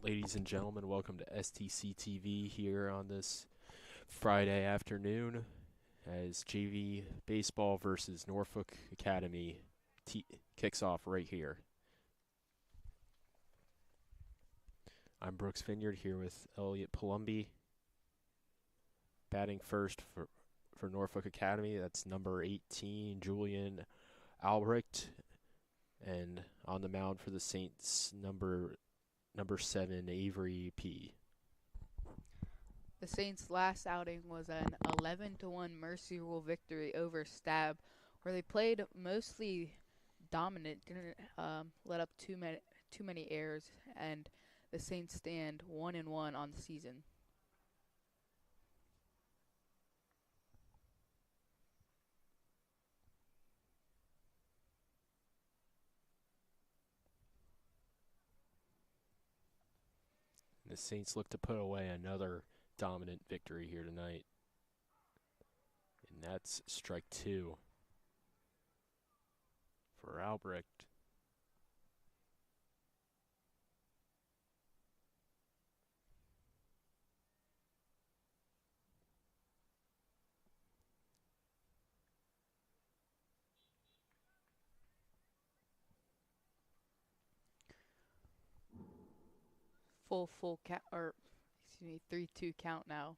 Ladies and gentlemen, welcome to STC TV here on this Friday afternoon as JV Baseball versus Norfolk Academy kicks off right here. I'm Brooks Vineyard here with Elliot Palumbi, batting first for Norfolk Academy. That's number 18, Julian Albrecht, and on the mound for the Saints, number 7, Avery P. The Saints' last outing was an 11-1 Mercy Rule victory over Stab, where they played mostly dominant, didn't let up too many errors, and the Saints stand 1-1 on the season. The Saints look to put away another dominant victory here tonight. And that's strike 2 for Albrecht. Full count, or excuse me, 3-2 count now.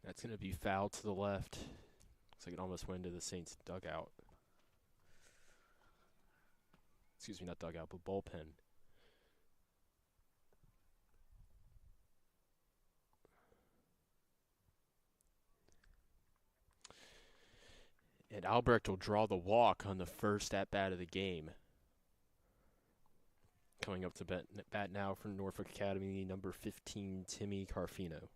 That's going to be fouled to the left. Looks like it almost went into the Saints dugout. Excuse me, not dugout, but bullpen. And Albrecht will draw the walk on the first at-bat of the game. Coming up to bat now from Norfolk Academy, number 15, Timmy Carfino.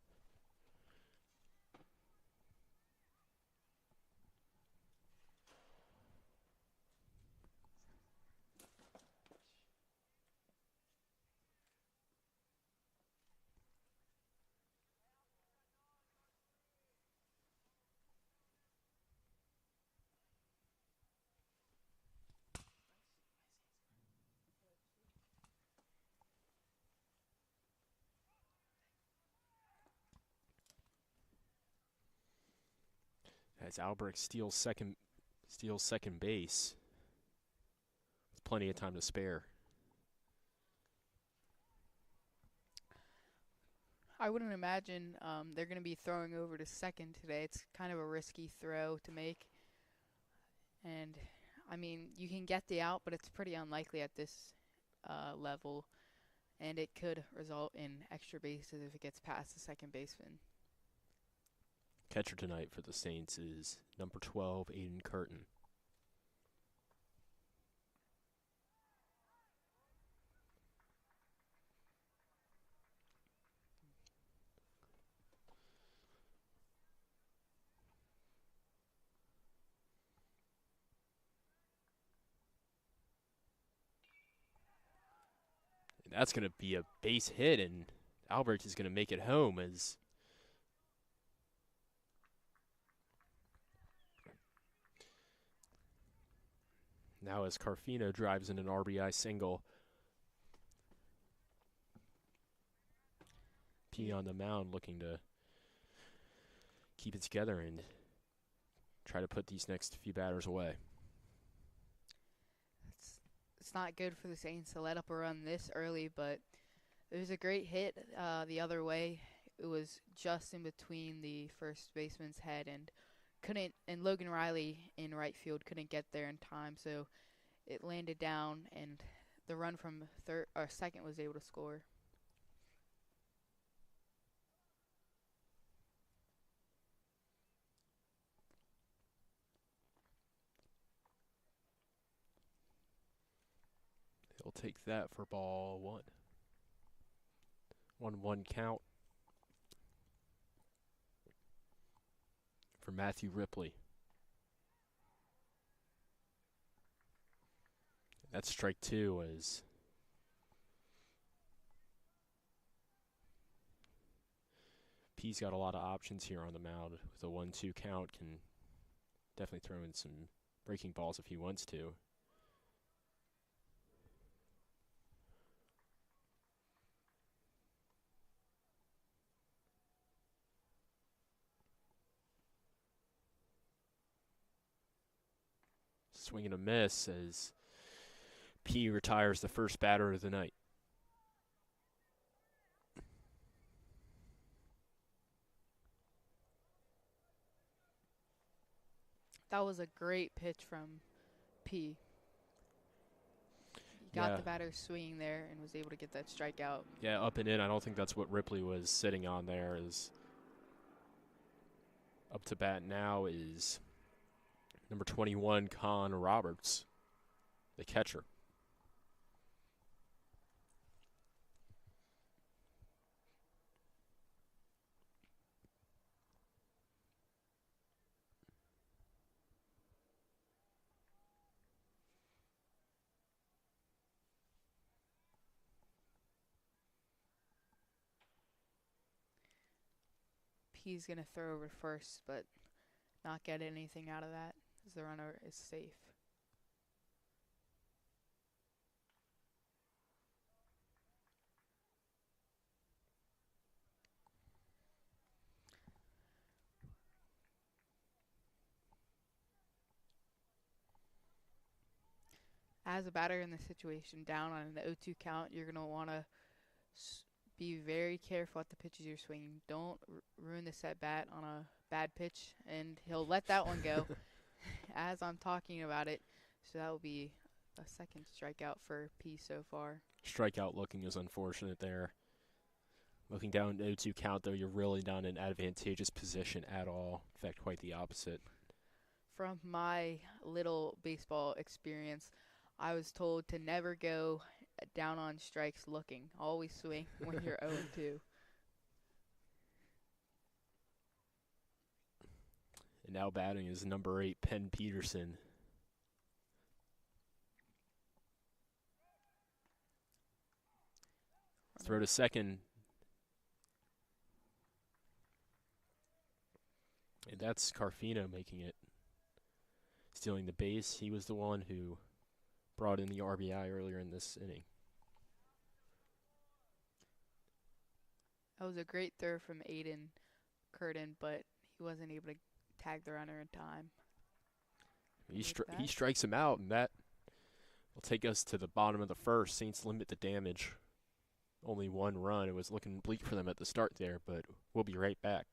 As Albrecht steals second base, with plenty of time to spare. I wouldn't imagine they're going to be throwing over to second today. It's kind of a risky throw to make. And, I mean, you can get the out, but it's pretty unlikely at this level. And it could result in extra bases if it gets past the second baseman. Catcher tonight for the Saints is number 12, Aiden Curtin. And that's going to be a base hit, and Albrecht is going to make it home as now as Carfino drives in an RBI single. P on the mound looking to keep it together and try to put these next few batters away. It's not good for the Saints to let up a run this early, but it was a great hit the other way. It was just in between the first baseman's head, and Logan Riley in right field couldn't get there in time, so it landed down, and the run from third or second was able to score. He'll take that for ball 1. 1-1 count for Matthew Ripley. That's strike 2 as P's got a lot of options here on the mound with a 1-2 count, can definitely throw in some breaking balls if he wants to. Swing and a miss as P retires the first batter of the night. That was a great pitch from P. He got Yeah, the batter swinging there and was able to get that strikeout. yeah, up and in. I don't think that's what Ripley was sitting on there. Is up to bat now is number 21, Con Roberts, the catcher. P's going to throw over first, but not get anything out of that as the runner is safe. As a batter in this situation, down on an 0-2 count, you're going to want to be very careful at the pitches you're swinging. Don't ruin the set bat on a bad pitch, and he'll let that one go as I'm talking about it. So that will be a second strikeout for P so far. Strikeout looking is unfortunate there. Looking down 0-2 count, though, you're really not in an advantageous position at all. In fact, quite the opposite. From my little baseball experience, I was told to never go down on strikes looking. Always swing when you're 0-2. And now batting is number 8, Penn Peterson. Throw to second. And that's Carfino making it. Stealing the base. He was the one who brought in the RBI earlier in this inning. That was a great throw from Aiden Curtin, but he wasn't able to tag the runner in time. He strikes him out, and that will take us to the bottom of the first. Saints limit the damage. Only one run. It was looking bleak for them at the start there, but we'll be right back.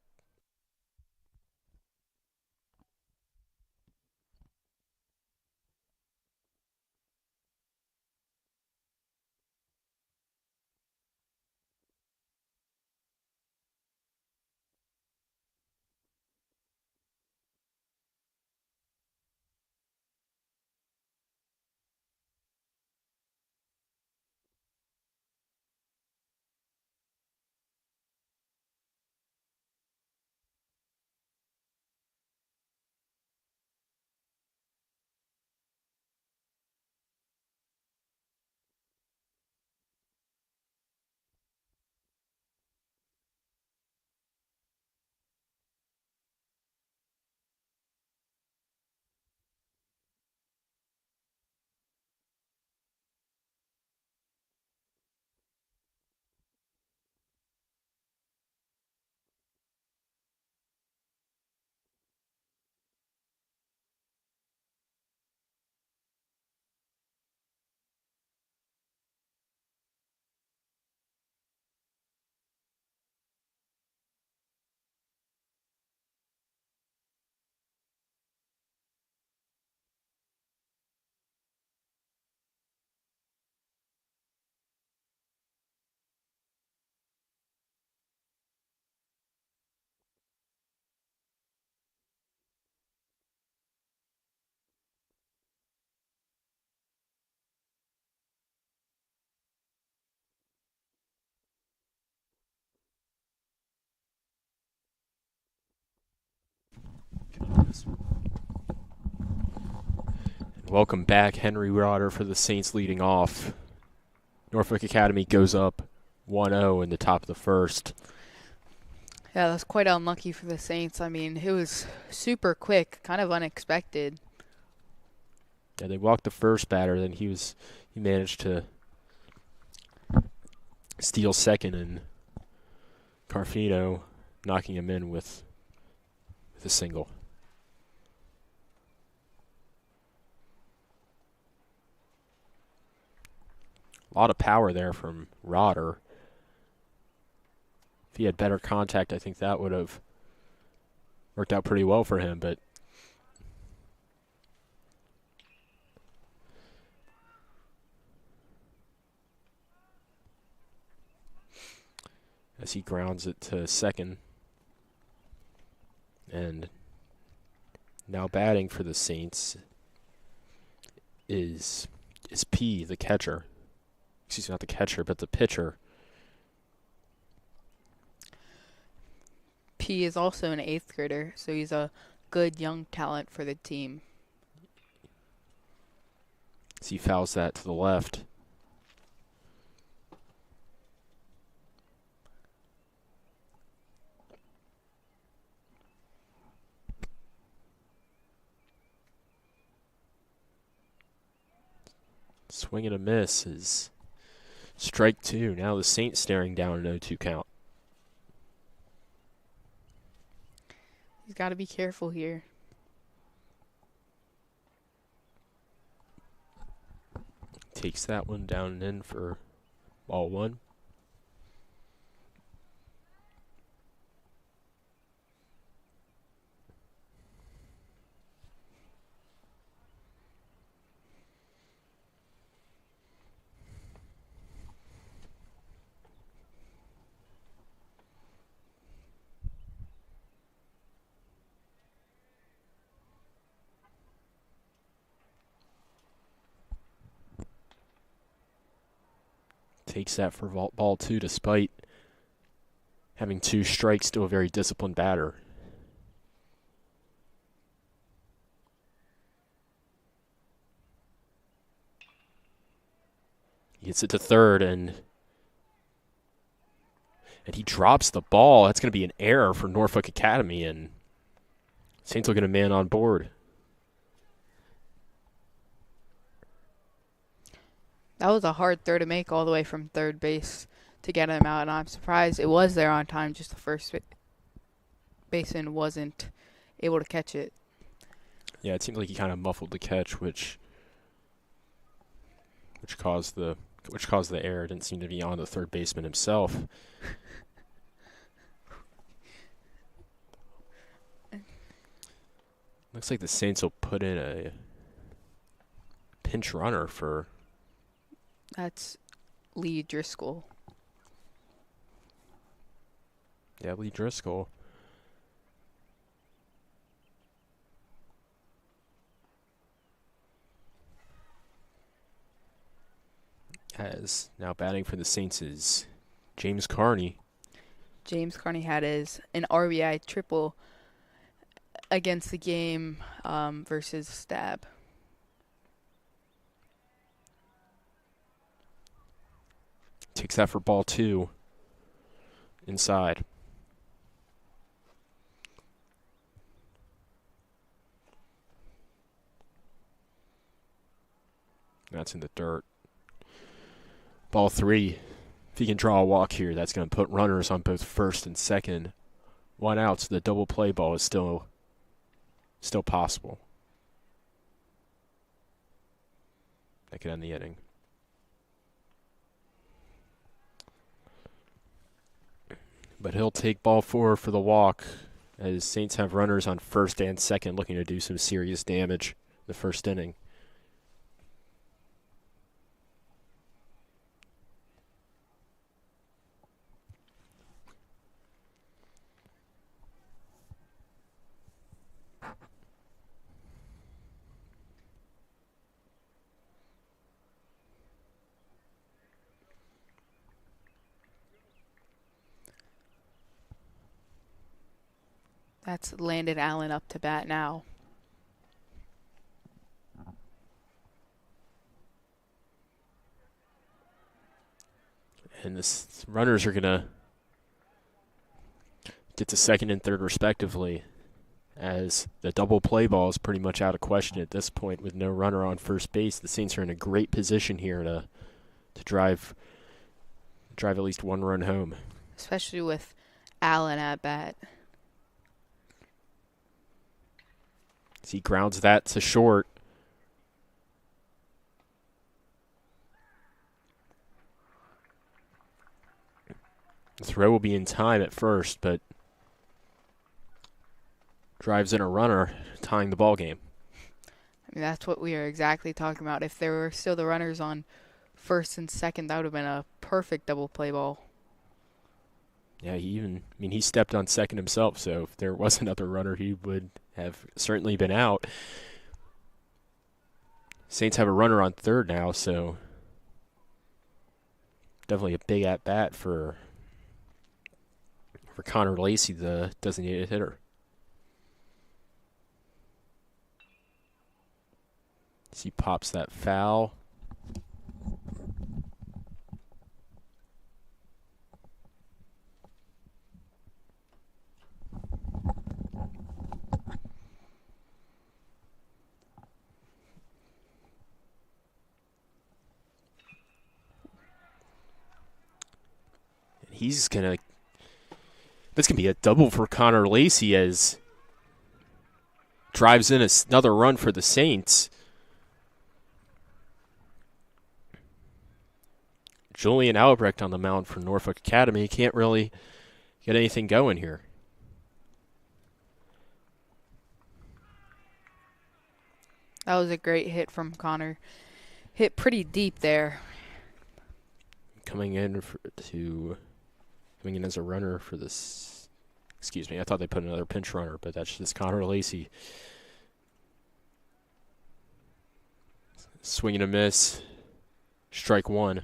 Welcome back, Henry Roder for the Saints leading off. Norfolk Academy goes up 1-0 in the top of the first. Yeah, that's quite unlucky for the Saints. I mean, it was super quick, kind of unexpected. Yeah, they walked the first batter, then he managed to steal second, and Carfino knocking him in with a single. A lot of power there from Rodder. If he had better contact, I think that would have worked out pretty well for him. But as he grounds it to second, and now batting for the Saints is P, the catcher. Excuse me, not the catcher, but the pitcher. P is also an eighth grader, so he's a good young talent for the team. As he fouls that to the left. Swing and a miss is strike two. Now the Saints staring down an 0-2 count. He's got to be careful here. Takes that one down and in for ball one. Takes that for ball two despite having two strikes to a very disciplined batter. He hits it to third, and he drops the ball. That's going to be an error for Norfolk Academy, and Saints will get a man on board. That was a hard throw to make all the way from third base to get him out, and I'm surprised it was there on time. Just the first baseman wasn't able to catch it. Yeah, it seemed like he kind of muffled the catch, which caused the error. It didn't seem to be on the third baseman himself. Looks like the Saints will put in a pinch runner for. That's Lee Driscoll. Yeah, Lee Driscoll. As now batting for the Saints is James Carney. James Carney had an RBI triple against the game versus Stab. Takes that for ball two. Inside. That's in the dirt. Ball three. If he can draw a walk here, that's going to put runners on both first and second. One out, so the double play ball is still possible. That could end the inning. But he'll take ball four for the walk, as Saints have runners on first and second looking to do some serious damage in the first inning. That's Landon Allen up to bat now. And the runners are going to get to second and third respectively, as the double play ball is pretty much out of question at this point with no runner on first base. The Saints are in a great position here to drive at least one run home. especially with Allen at bat. As he grounds that to short. The throw will be in time at first, but drives in a runner, tying the ball game. I mean, that's what we are exactly talking about. If there were still the runners on first and second, that would have been a perfect double play ball. Yeah, he stepped on second himself, so if there was another runner, he would have certainly been out. Saints have a runner on third now, so definitely a big at bat for Connor Lacey, the designated hitter. As he pops that foul. He's gonna. This can be a double for Connor Lacey as drives in another run for the Saints. Julian Albrecht on the mound for Norfolk Academy can't really get anything going here. That was a great hit from Connor. Hit pretty deep there. Coming in as a runner for this. Excuse me, I thought they put another pinch runner, but that's just Connor Lacey. Swing and a miss. Strike one.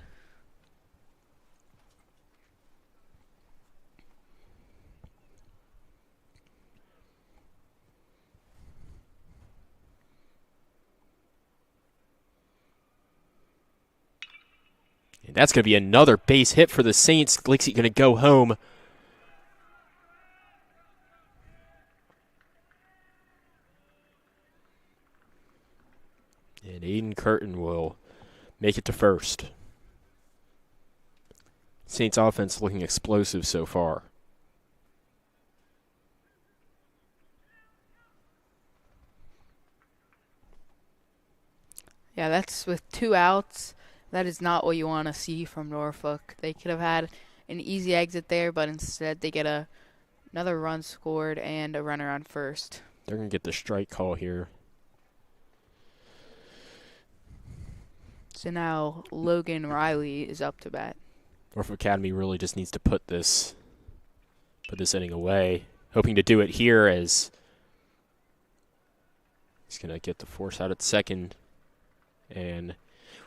And that's going to be another base hit for the Saints. Lacey going to go home. And Aiden Curtin will make it to first. Saints offense looking explosive so far. Yeah, that's with 2 outs. That is not what you want to see from Norfolk. They could have had an easy exit there, but instead they get another run scored and a runner on first. They're going to get the strike call here. So now Logan Riley is up to bat. Norfolk Academy really just needs to put this inning away. Hoping to do it here as he's going to get the force out at second. And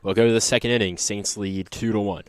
we'll go to the second inning. Saints lead 2-1.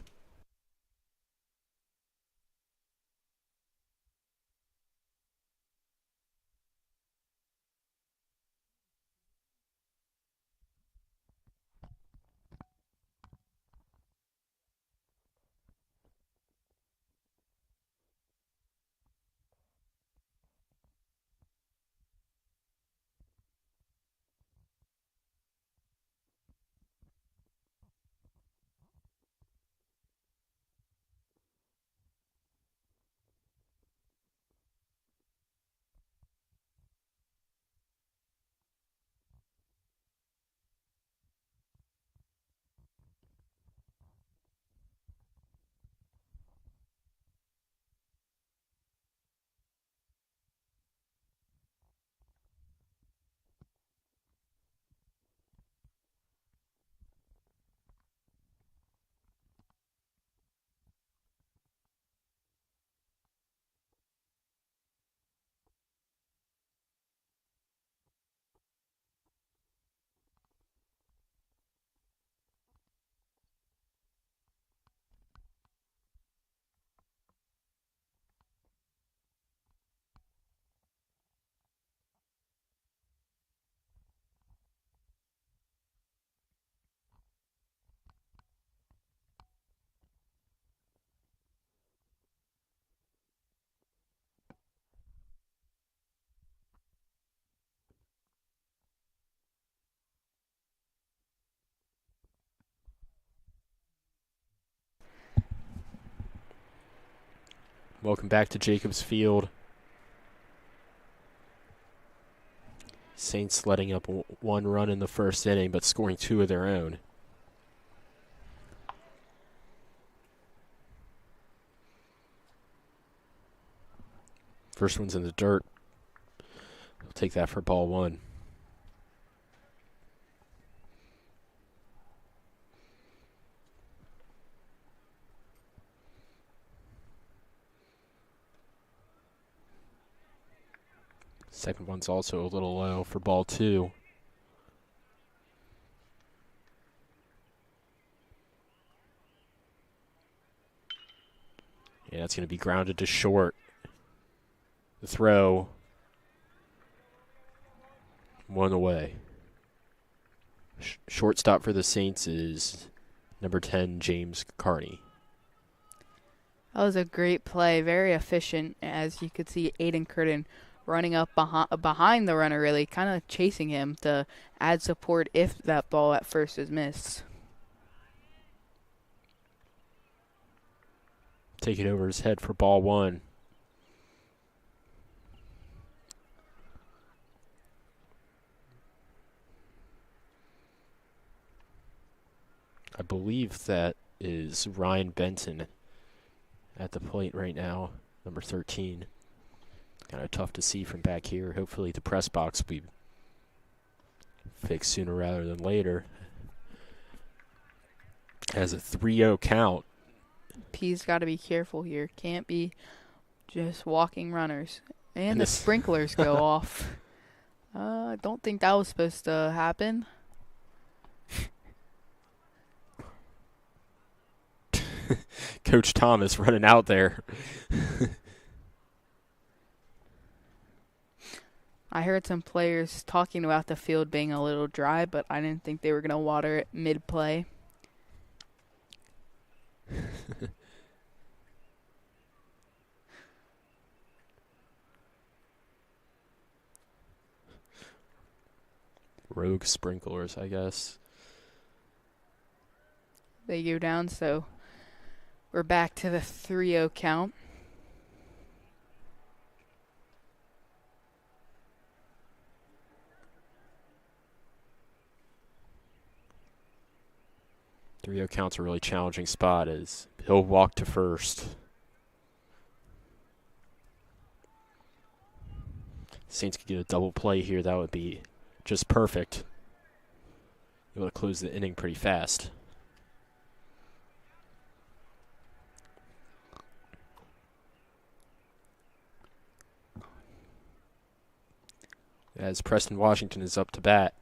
Welcome back to Jacobs Field. Saints letting up one run in the first inning, but scoring two of their own. First one's in the dirt. We'll take that for ball one. Second one's also a little low for ball two. Yeah, that's going to be grounded to short. The throw. One away. Shortstop for the Saints is number 10, James Carney. That was a great play, very efficient, as you could see Aiden Curtin running up behind the runner, really, kind of chasing him to add support if that ball at first is missed. Take it over his head for ball one. I believe that is Ryan Benton at the plate right now, number 13. Kind of tough to see from back here. Hopefully the press box will be fixed sooner rather than later. Has a 3-0 count. P's got to be careful here. Can't be just walking runners. And the sprinklers go off. I don't think that was supposed to happen. Coach Thomas running out there. I heard some players talking about the field being a little dry, but I didn't think they were going to water it mid-play. Rogue sprinklers, I guess. They go down, so we're back to the 3-0 count. Three-0 count's a really challenging spot as he'll walk to first. Saints could get a double play here. That would be just perfect. Able to close the inning pretty fast. As Preston Washington is up to bat.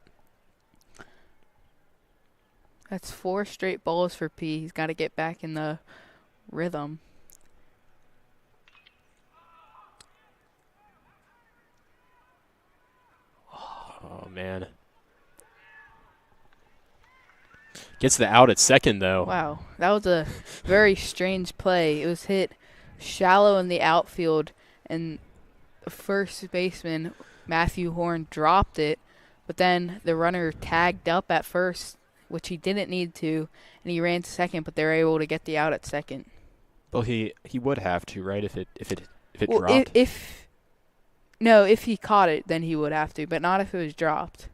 That's 4 straight balls for P. He's got to get back in the rhythm. Oh, man. Gets the out at second, though. Wow, that was a very strange play. It was hit shallow in the outfield, and the first baseman, Matthew Horn, dropped it, but then the runner tagged up at first, which he didn't need to, and he ran to second, but they were able to get the out at second. Well, he would have to, right? If it Well, dropped. If he caught it, then he would have to, but not if it was dropped.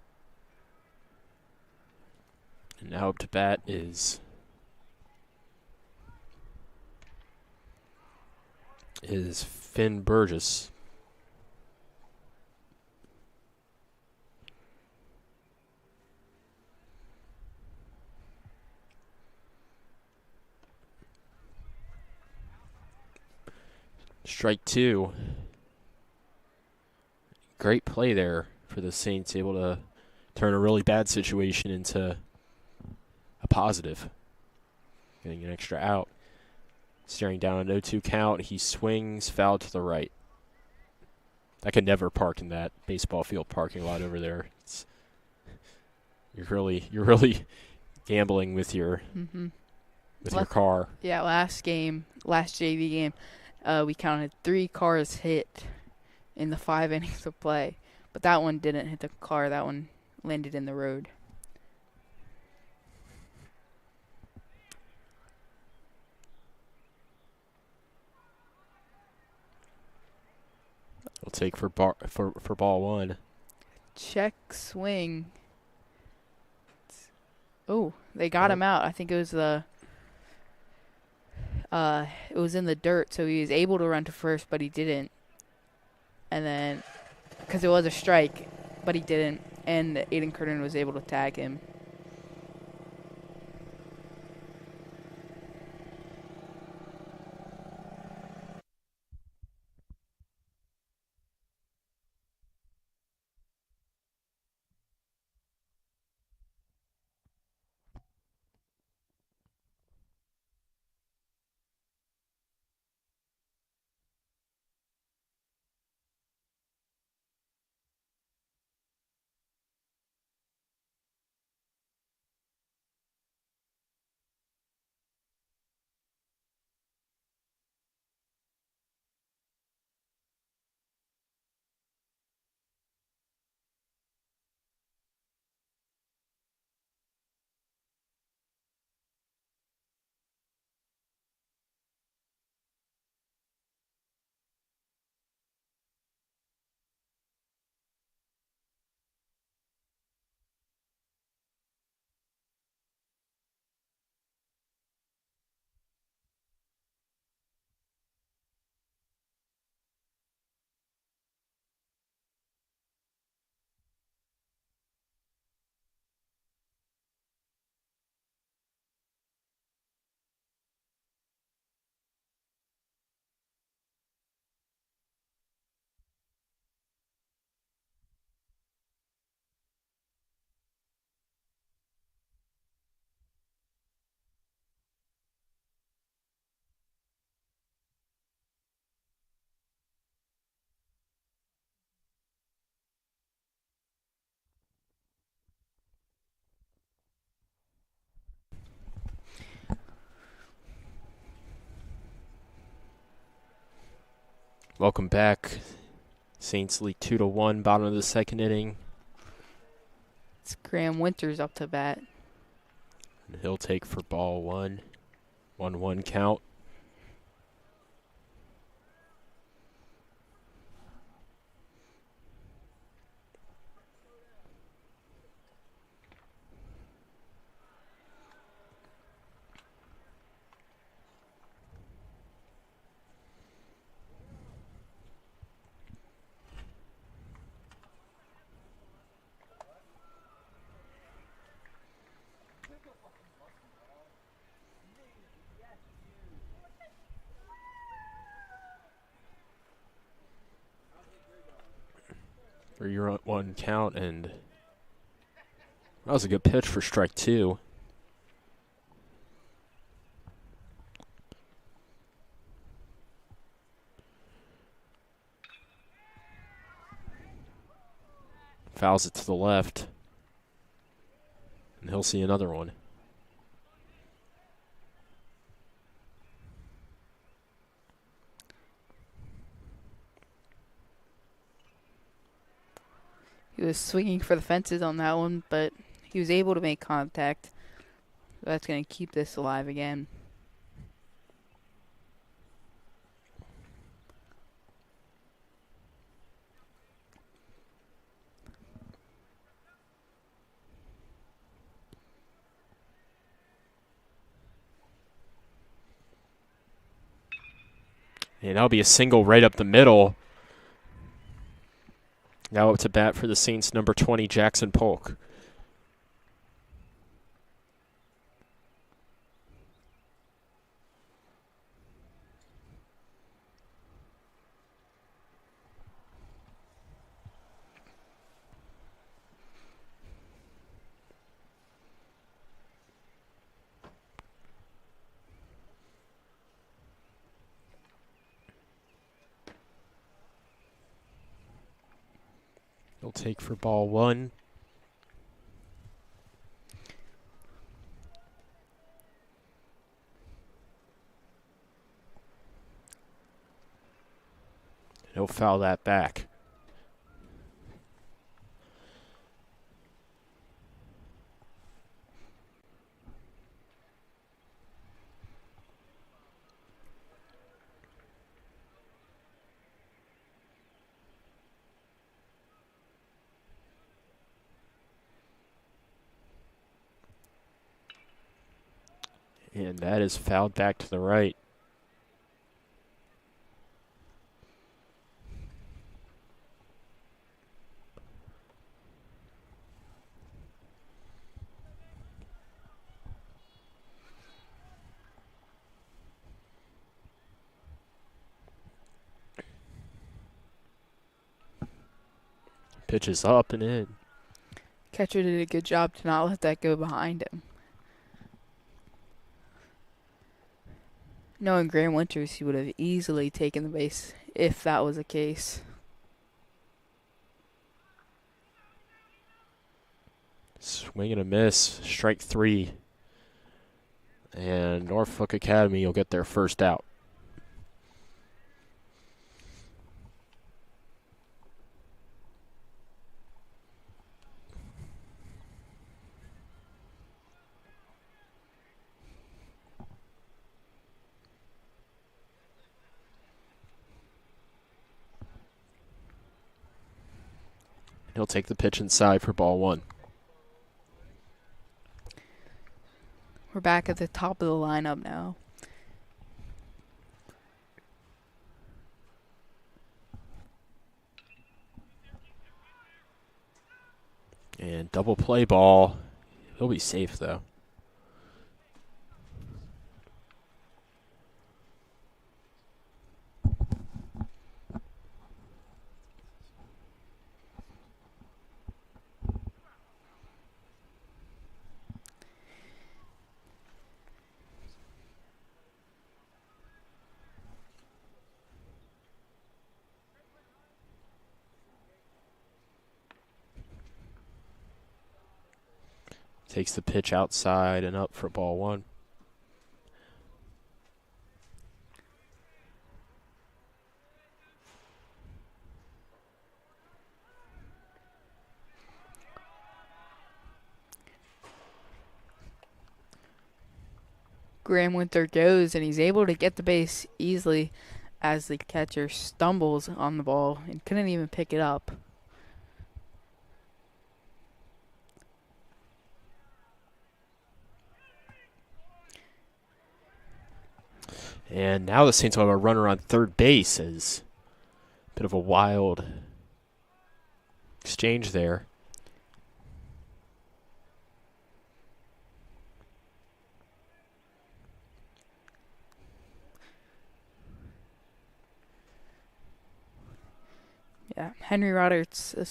And now up to bat is Finn Burgess. Strike two. Great play there for the Saints, able to turn a really bad situation into a positive. Getting an extra out. Staring down an 0-2 count. He swings, foul to the right. I could never park in that baseball field parking lot over there. You're really gambling with your your car. Yeah, last JV game, we counted 3 cars hit in the 5 innings of play, but that one didn't hit the car. That one landed in the road. take for ball one. Check swing. Oh, they got Oh, him out. I think it was in the dirt, so he was able to run to first, but he didn't. And then, because it was a strike, but he didn't, and Aiden Curtin was able to tag him. welcome back. Saints lead 2-1, bottom of the second inning. It's Graham Winters up to bat. And he'll take for ball one. 1-1 count. For your 1 count, and that was a good pitch for strike two. Fouls it to the left, and he'll see another one. He was swinging for the fences on that one, but he was able to make contact. That's going to keep this alive again. And that'll be a single right up the middle. Now up to bat for the Saints, number 20, Jackson Polk. He'll take for ball one. He'll foul that back. And that is fouled back to the right. Pitch is up and in. Catcher did a good job to not let that go behind him. Knowing Graham Winters, he would have easily taken the base if that was the case. Swing and a miss. Strike 3. And Norfolk Academy will get their first out. He'll take the pitch inside for ball 1. We're back at the top of the lineup now. And double play ball. He'll be safe, though. Takes the pitch outside and up for ball 1. Graham Winter goes, and he's able to get the base easily as the catcher stumbles on the ball and couldn't even pick it up. And now the Saints will have a runner on third base as a bit of a wild exchange there. Yeah, Henry Rodder's a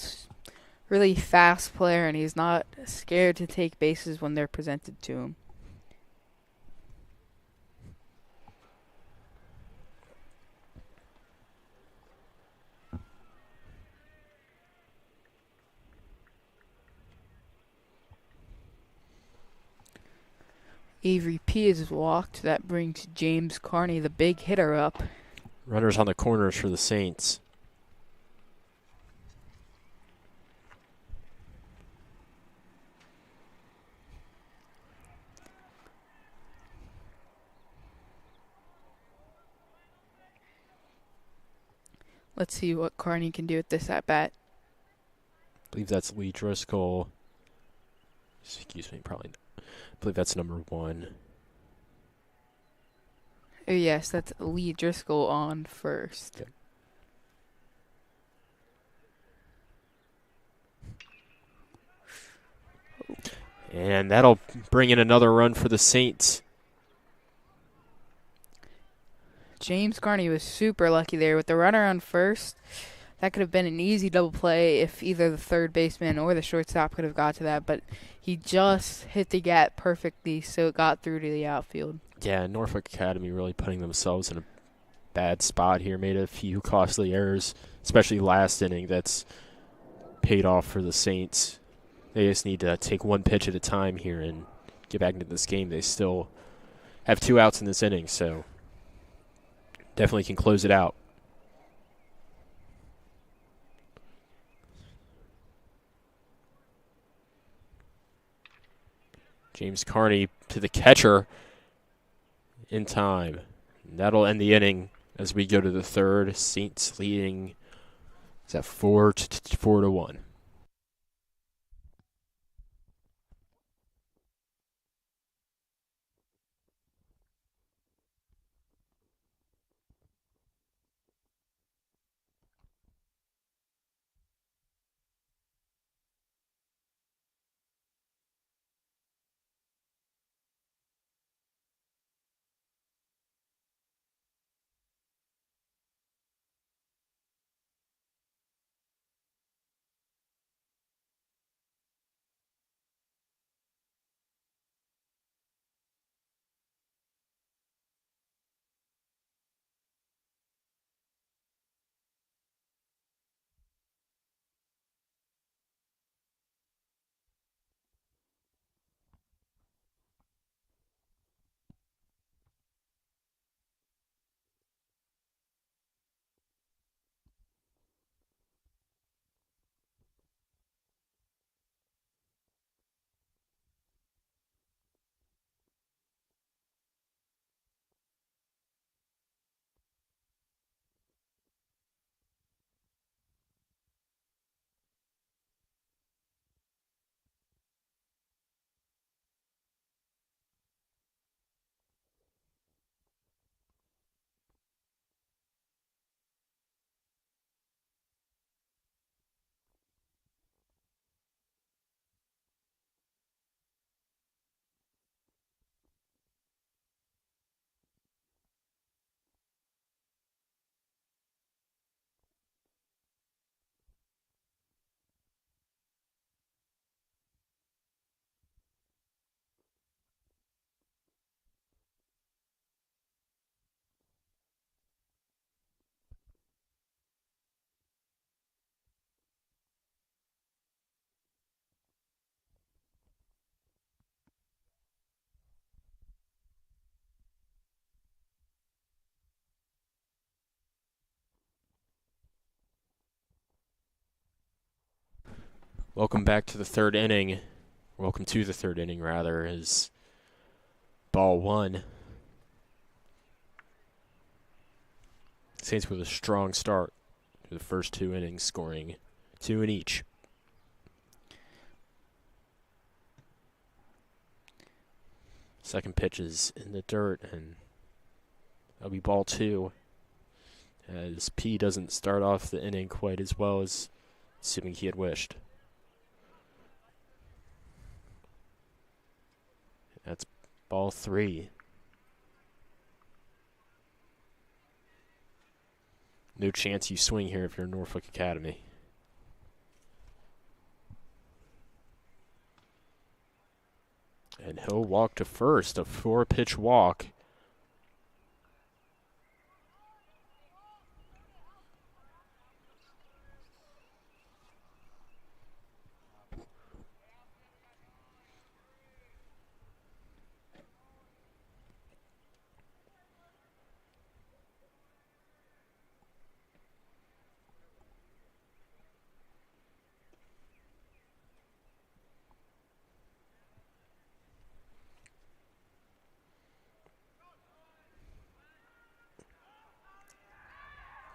really fast player, and he's not scared to take bases when they're presented to him. Avery P is walked. That brings James Carney, the big hitter, up. Runners on the corners for the Saints. Let's see what Carney can do with this at bat. I believe that's Lee Driscoll. Excuse me, probably not. I believe that's number 1. Oh, yes, that's Lee Driscoll on first. Yep. And that'll bring in another run for the Saints. James Carney was super lucky there with the runner on first. That could have been an easy double play if either the third baseman or the shortstop could have got to that, but he just hit the gap perfectly, so it got through to the outfield. Yeah, Norfolk Academy really putting themselves in a bad spot here. Made a few costly errors, especially last inning. That's paid off for the Saints. They just need to take one pitch at a time here and get back into this game. They still have 2 outs in this inning, so definitely can close it out. James Carney to the catcher in time. And that'll end the inning as we go to the third. Saints leading is at 4-1. Welcome back to the third inning. Welcome to the third inning, rather, is ball one. Saints with a strong start for the first two innings, scoring two in each. Second pitch is in the dirt, and that'll be ball two, as P doesn't start off the inning quite as well as assuming he had wished. That's ball three. No chance you swing here if you're Norfolk Academy. And he'll walk to first, a 4-pitch walk.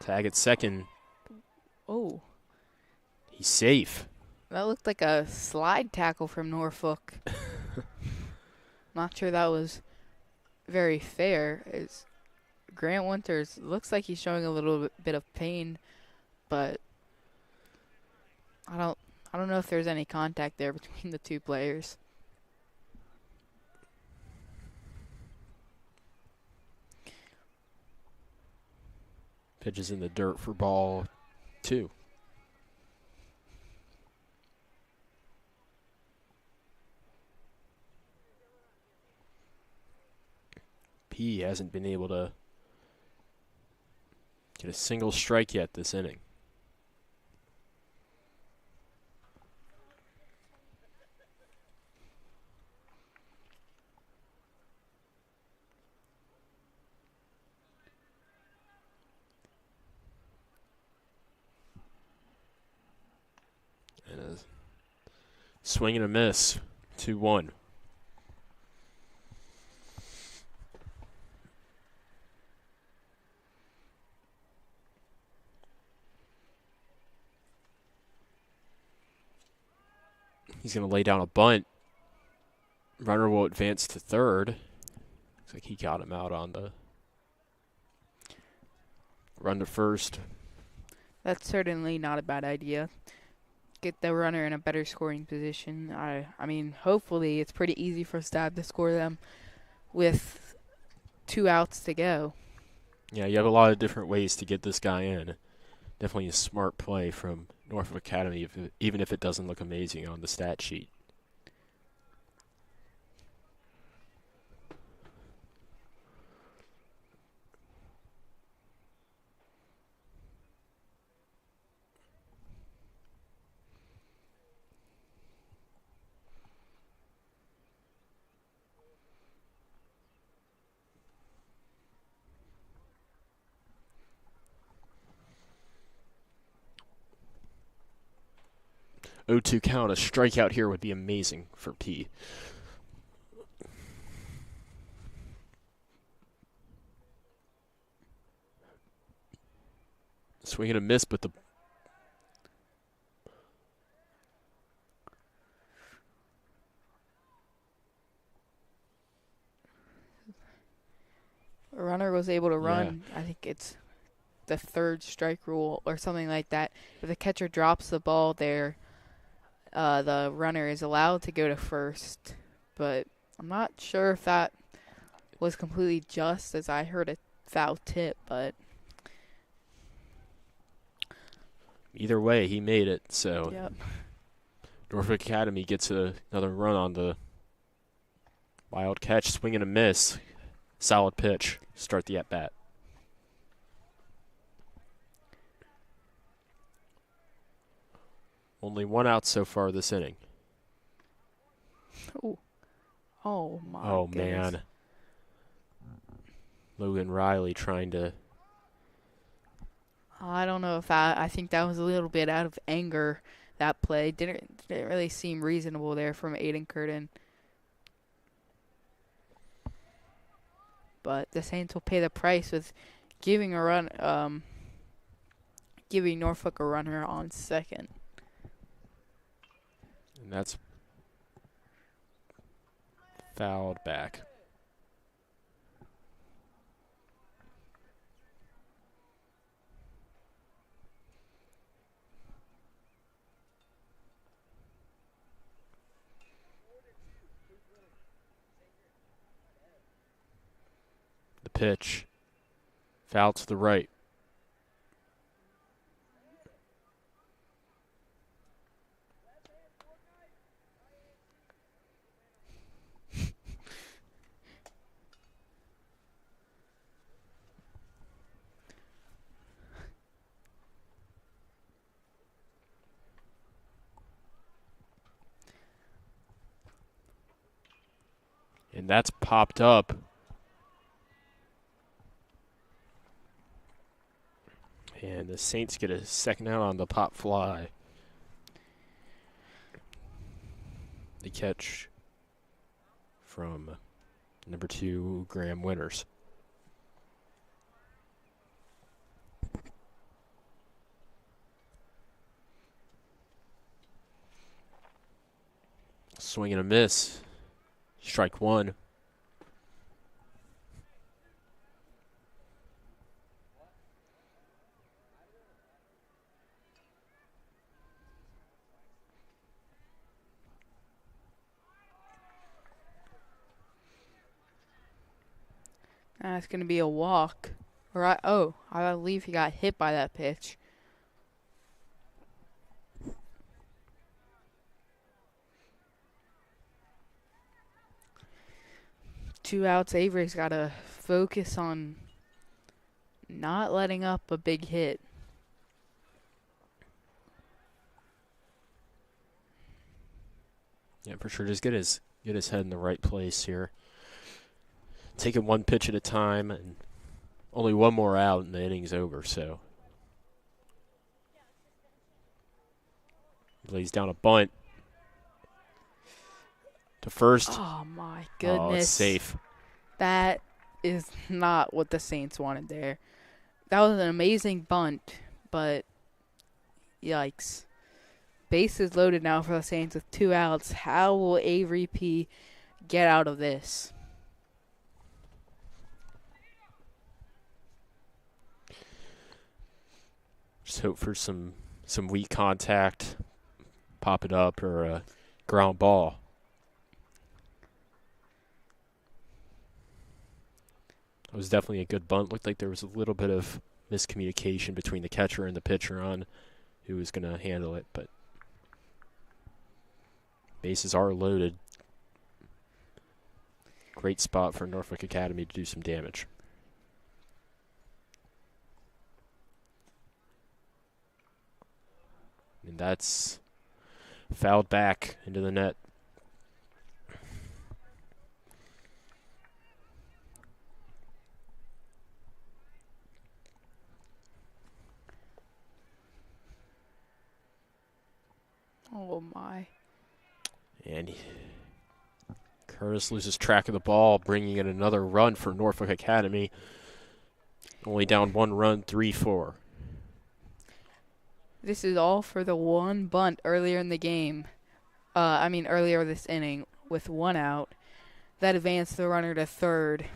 Tag at second. Oh, He's safe. that looked like a slide tackle from Norfolk. Not sure that was very fair. Grant Winters looks like he's showing a little bit of pain, but I don't know if there's any contact there between the two players. Pitches in the dirt for ball two. P hasn't been able to get a single strike yet this inning. And a swing and a miss. 2-1. He's going to lay down a bunt. Runner will advance to third. Looks like he got him out on the run to first. That's certainly not a bad idea. Get the runner in a better scoring position. I mean, hopefully it's pretty easy for Stab to score them with 2 outs to go. Yeah, you have a lot of different ways to get this guy in. Definitely a smart play from Norfolk Academy, even if it doesn't look amazing on the stat sheet. Oh, 2 count, a strikeout here would be amazing for P. Swing and a miss, but the Runner was able to run. I think it's the 3rd strike rule or something like that. If the catcher drops the ball there, the runner is allowed to go to first. But I'm not sure if that was completely just, as I heard a foul tip. But either way, he made it. So yep. Norfolk Academy gets another run on the wild catch, swing and a miss. Solid pitch. Start the at-bat. Only 1 out so far this inning. Oh my Oh, goodness. man. Logan Riley trying to... I don't know if I think that was a little bit out of anger. that play. Didn't really seem reasonable there from Aiden Curtin. But the Saints will pay the price with giving a run, giving Norfolk a runner on second. And that's fouled back. The pitch. Foul to the right. And that's popped up. And the Saints get a second out on the pop fly. The catch from number 2, Graham Winters. Swing and a miss. Strike one. It's going to be a walk. I believe he got hit by that pitch. Two outs. Avery's got to focus on not letting up a big hit. Yeah, for sure. Just get his head in the right place here. Take it one pitch at a time, and only one more out, and the inning's over. So lays down a bunt to first. Oh my goodness! Oh, it's safe. That is not what the Saints wanted there. That was an amazing bunt, but yikes. Bases loaded now for the Saints with 2 outs. How will Avery P get out of this? Just hope for some weak contact, pop it up, or a ground ball. It was definitely a good bunt. Looked like there was a little bit of miscommunication between the catcher and the pitcher on who was going to handle it, but bases are loaded. Great spot for Norfolk Academy to do some damage. And that's fouled back into the net. Oh my. And Curtis loses track of the ball, bringing in another run for Norfolk Academy. Only down 1 run, 3-4. This is all for the one bunt earlier in the game. Earlier this inning with 1 out. That advanced the runner to third.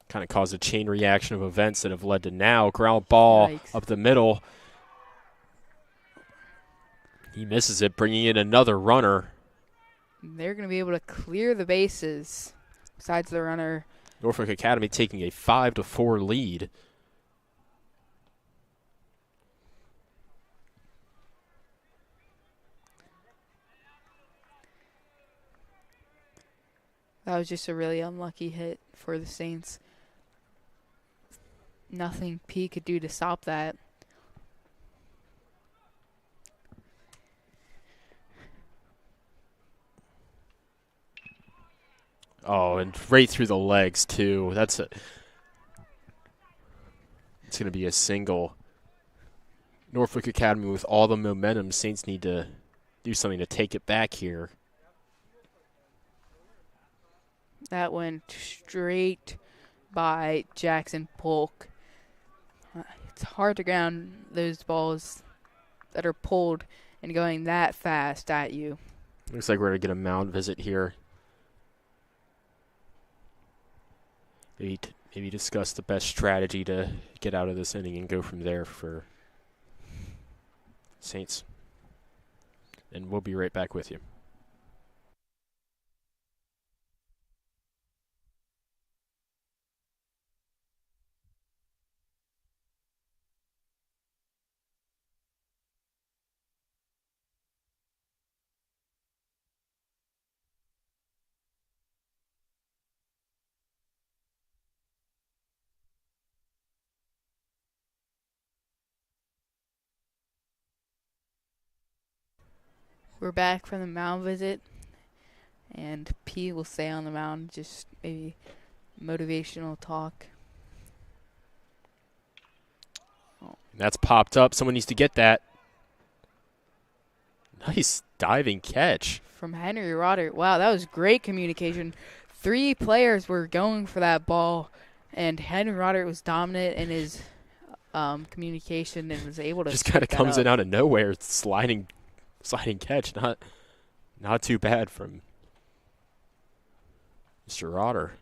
Kind of caused a chain reaction of events that have led to now. Ground ball Yikes. Up the middle. He misses it, bringing in another runner. They're going to be able to clear the bases besides the runner. Norfolk Academy taking a 5-4 lead. That was just a really unlucky hit for the Saints. Nothing P could do to stop that. Oh, and right through the legs, too. It's going to be a single. Norfolk Academy with all the momentum. Saints need to do something to take it back here. That went straight by Jackson Polk. It's hard to ground those balls that are pulled and going that fast at you. Looks like we're going to get a mound visit here. Maybe discuss the best strategy to get out of this inning and go from there for Saints. And we'll be right back with you. We're back from the mound visit, and P will stay on the mound, just maybe motivational talk. That's popped up. Someone needs to get that. Nice diving catch. From Henry Rodder. Wow, that was great communication. 3 players were going for that ball, and Henry Rodder was dominant in his communication and was able to just kind of comes up. in out of nowhere. Sliding catch. Not too bad from Mr. Rodder.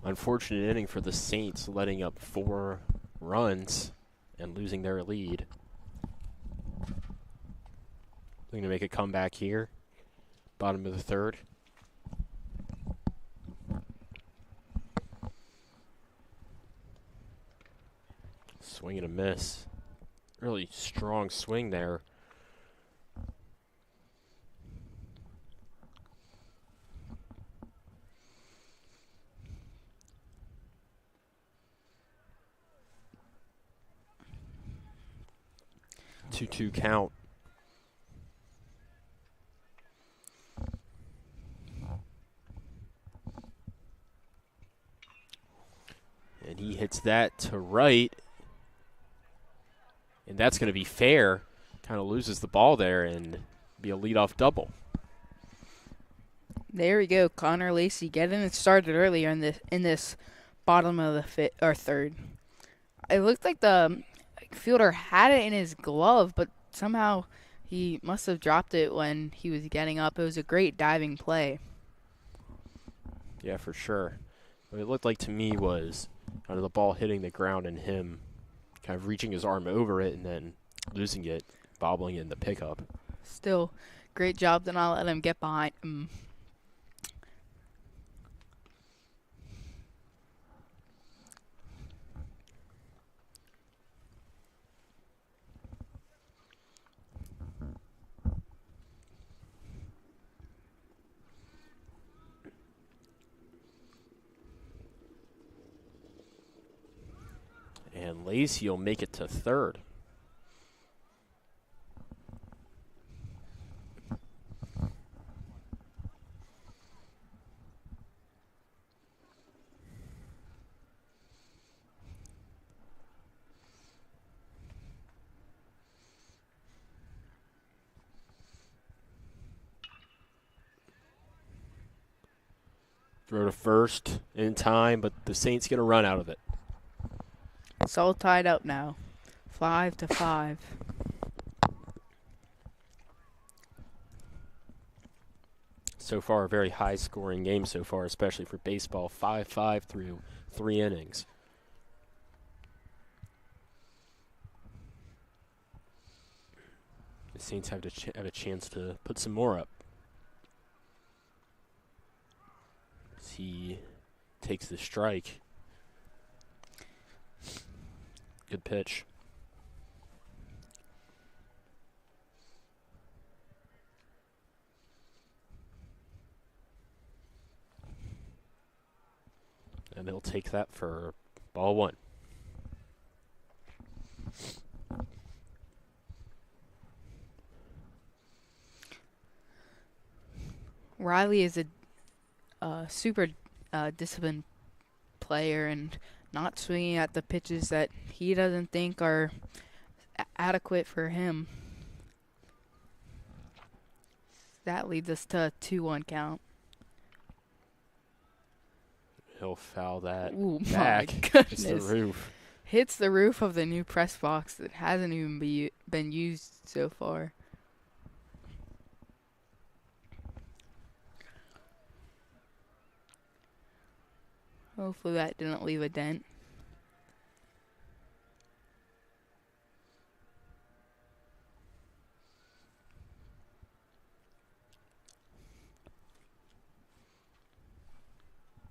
Unfortunate inning for the Saints, letting up 4 runs and losing their lead. Looking to make a comeback here. Bottom of the third. Swing and a miss. Really strong swing there. Two count. And he hits that to right. And that's going to be fair. Kind of loses the ball there and be a leadoff double. There we go, Connor Lacey getting it started earlier in this bottom of the third. It looked like the fielder had it in his glove, but somehow he must have dropped it when he was getting up. It was a great diving play. Yeah, for sure. What it looked like to me was kind of the ball hitting the ground and him kind of reaching his arm over it and then losing it, bobbling in the pickup. Still, great job to not let him get behind him. And Lacey will make it to third. Throw to first in time, but the Saints get a run out of it. It's all tied up now, 5-5. So far, a very high-scoring game so far, especially for baseball. 5-5 through 3 innings. The Saints have have a chance to put some more up. As he takes the strike. Good pitch. And he'll take that for ball one. Riley is a super disciplined player and not swinging at the pitches that he doesn't think are adequate for him. That leads us to a 2-1 count. He'll foul that Ooh, back. my It's the goodness. roof. Hits the roof of the new press box that hasn't even been used so far. Hopefully that didn't leave a dent.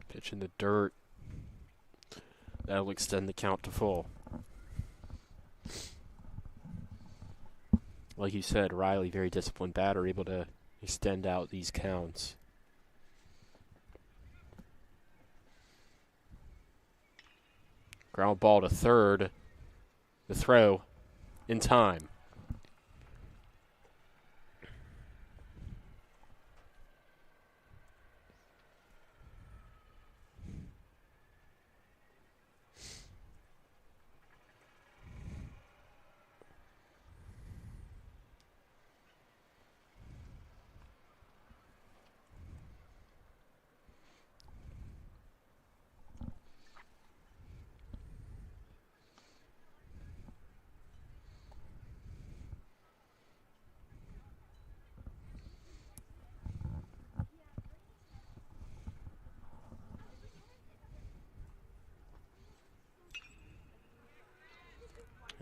Pitch in the dirt. That'll extend the count to full. Like you said, Riley, very disciplined batter, able to extend out these counts. Ground ball to third. The throw in time.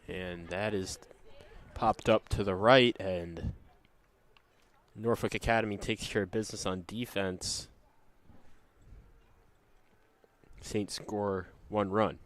And that is popped up to the right, and Norfolk Academy takes care of business on defense. Saints score 1 run.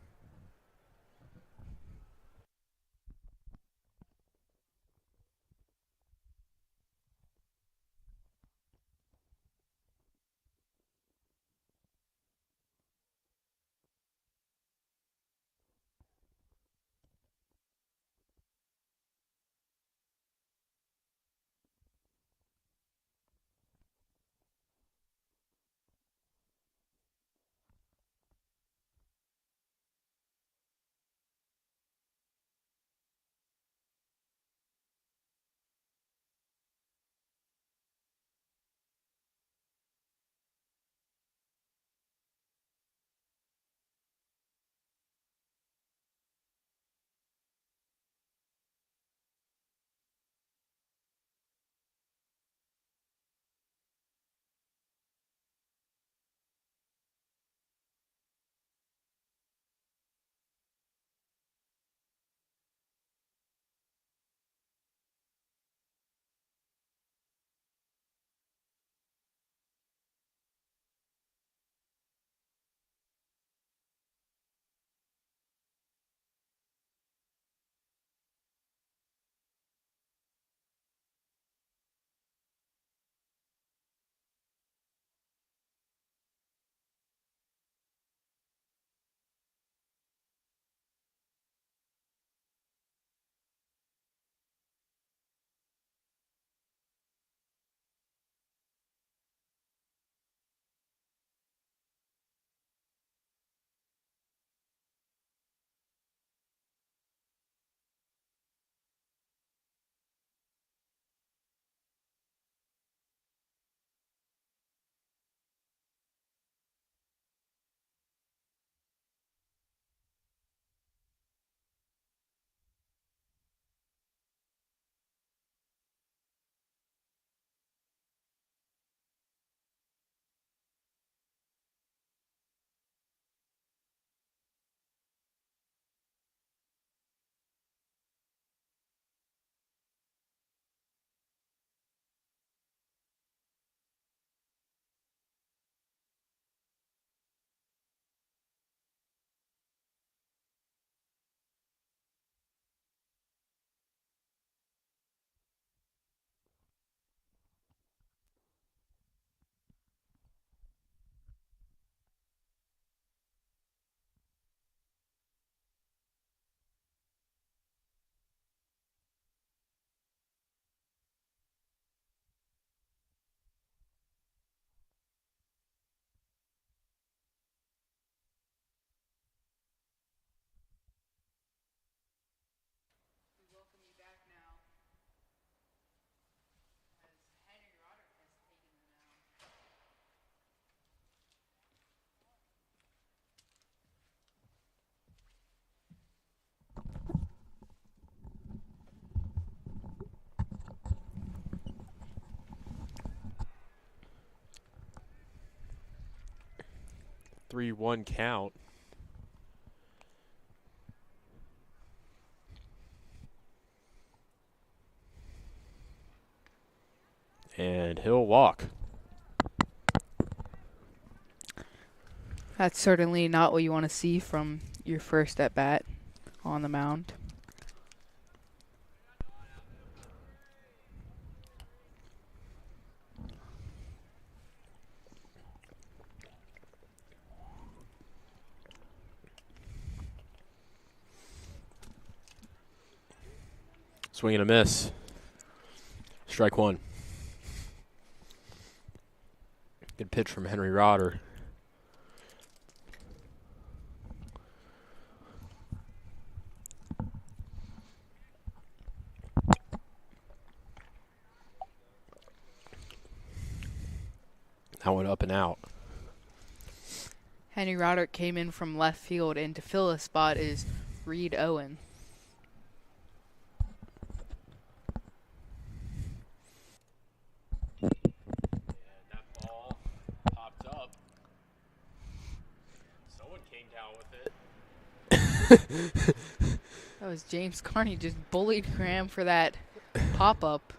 3-1 count. And he'll walk. That's certainly not what you want to see from your first at bat on the mound. Swing and a miss. Strike one. Good pitch from Henry Rodder. That one up and out. Henry Roderick came in from left field, and to fill his spot is Reed Owen. And that ball popped up. Someone came down with it. That was James Carney just bullied Graham for that pop-up.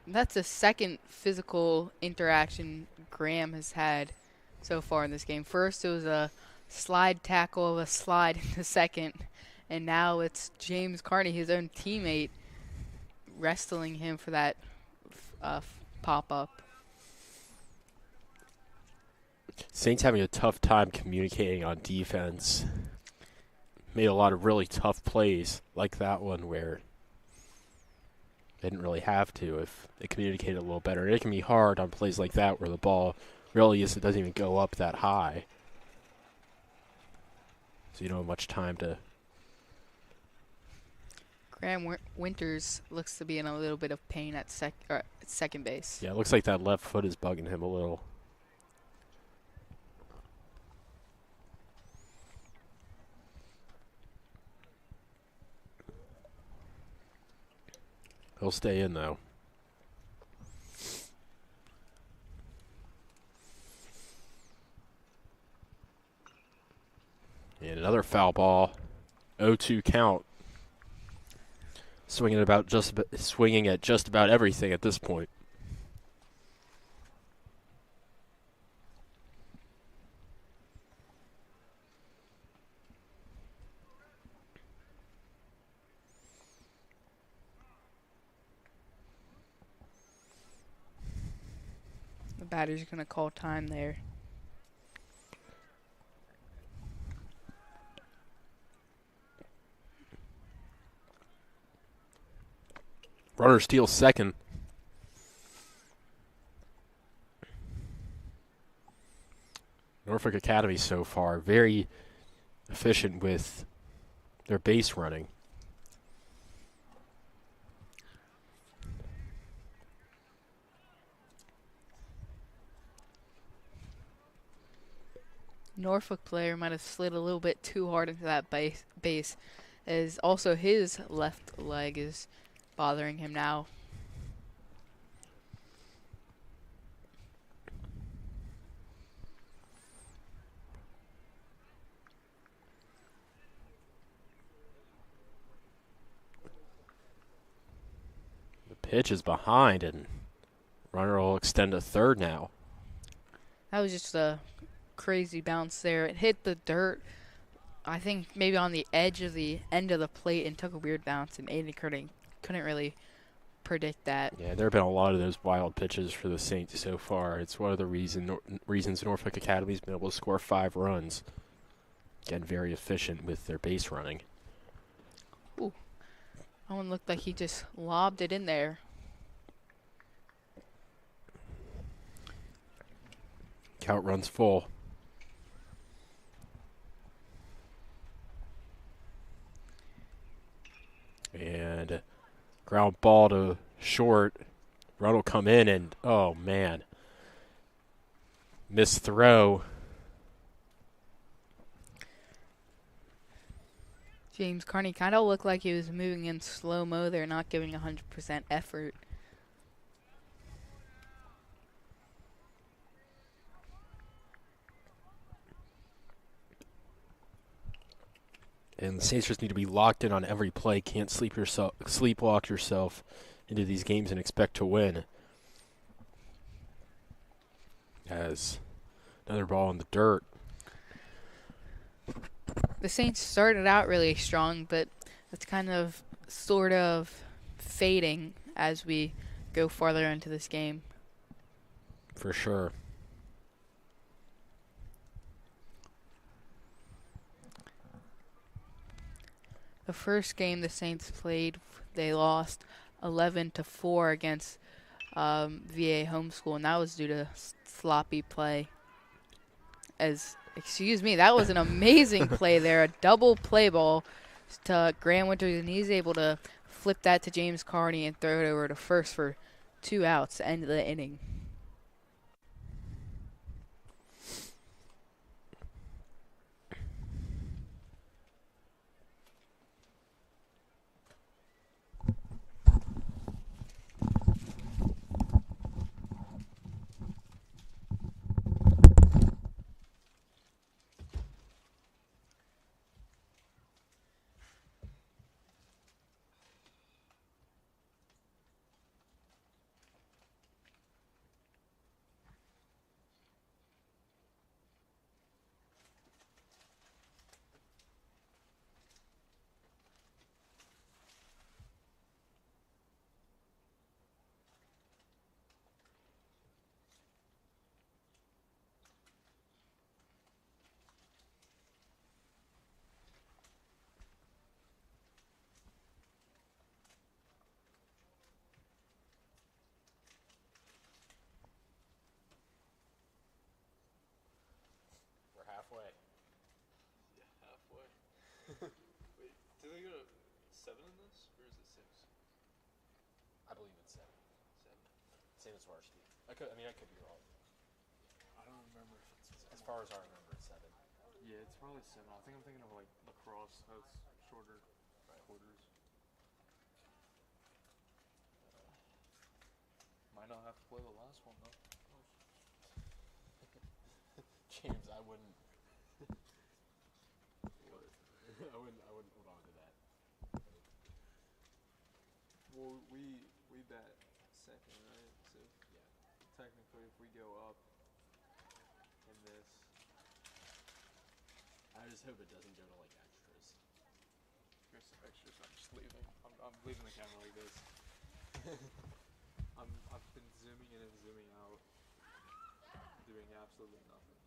That's the second physical interaction Graham has had so far in this game. First, it was a slide tackle of a slide in the second, and now it's James Carney, his own teammate, wrestling him for that pop-up. Saints having a tough time communicating on defense. Made a lot of really tough plays like that one where they didn't really have to if they communicated a little better. And it can be hard on plays like that where the ball really doesn't even go up that high. So you don't have much time to... Graham Winters looks to be in a little bit of pain at second base. Yeah, it looks like that left foot is bugging him a little. He'll stay in, though. And another foul ball. 0-2 count. Swinging at just about everything at this point. The batter's going to call time there. Runner steals second. Norfolk Academy so far very efficient with their base running. Norfolk player might have slid a little bit too hard into that base, as also his left leg is bothering him now. The pitch is behind, and runner will extend to third now. That was just a crazy bounce there. It hit the dirt, I think maybe on the edge of the end of the plate, and took a weird bounce, and Aiden couldn't really predict that. Yeah, there have been a lot of those wild pitches for the Saints so far. It's one of the reasons Norfolk Academy's been able to score 5 runs. Again, very efficient with their base running. Ooh, that one looked like he just lobbed it in there. Count runs full. And ground ball to short. Run will come in, and oh man, missed throw. James Carney kind of looked like he was moving in slow-mo there, not giving 100% effort. And the Saints just need to be locked in on every play. Can't sleepwalk yourself into these games and expect to win. As another ball in the dirt. The Saints started out really strong, but that's kind of sort of fading as we go farther into this game. For sure. The first game the Saints played, they lost 11-4 against VA Homeschool, and that was due to sloppy play. Excuse me, that was an amazing play there, a double play ball to Graham Winters, and he's able to flip that to James Carney and throw it over to first for 2 outs to end the inning. We're halfway. Yeah, halfway. Wait, did they go to 7 in this, or is it 6? I believe it's 7. 7. Same as varsity. I could be wrong. I don't remember if it's As far as I remember, it's 7. Yeah, it's probably 7. I think I'm thinking of like lacrosse. How it's shorter quarters. Might not have to play the last one though. James, I wouldn't. What? I wouldn't hold on to that. Well, we bat second, right? So Yeah. technically, if we go up in this, I just hope it doesn't go to like extras. here's some extras. I'm just leaving. I'm leaving the camera like this. I've been zooming in and zooming out, doing absolutely nothing.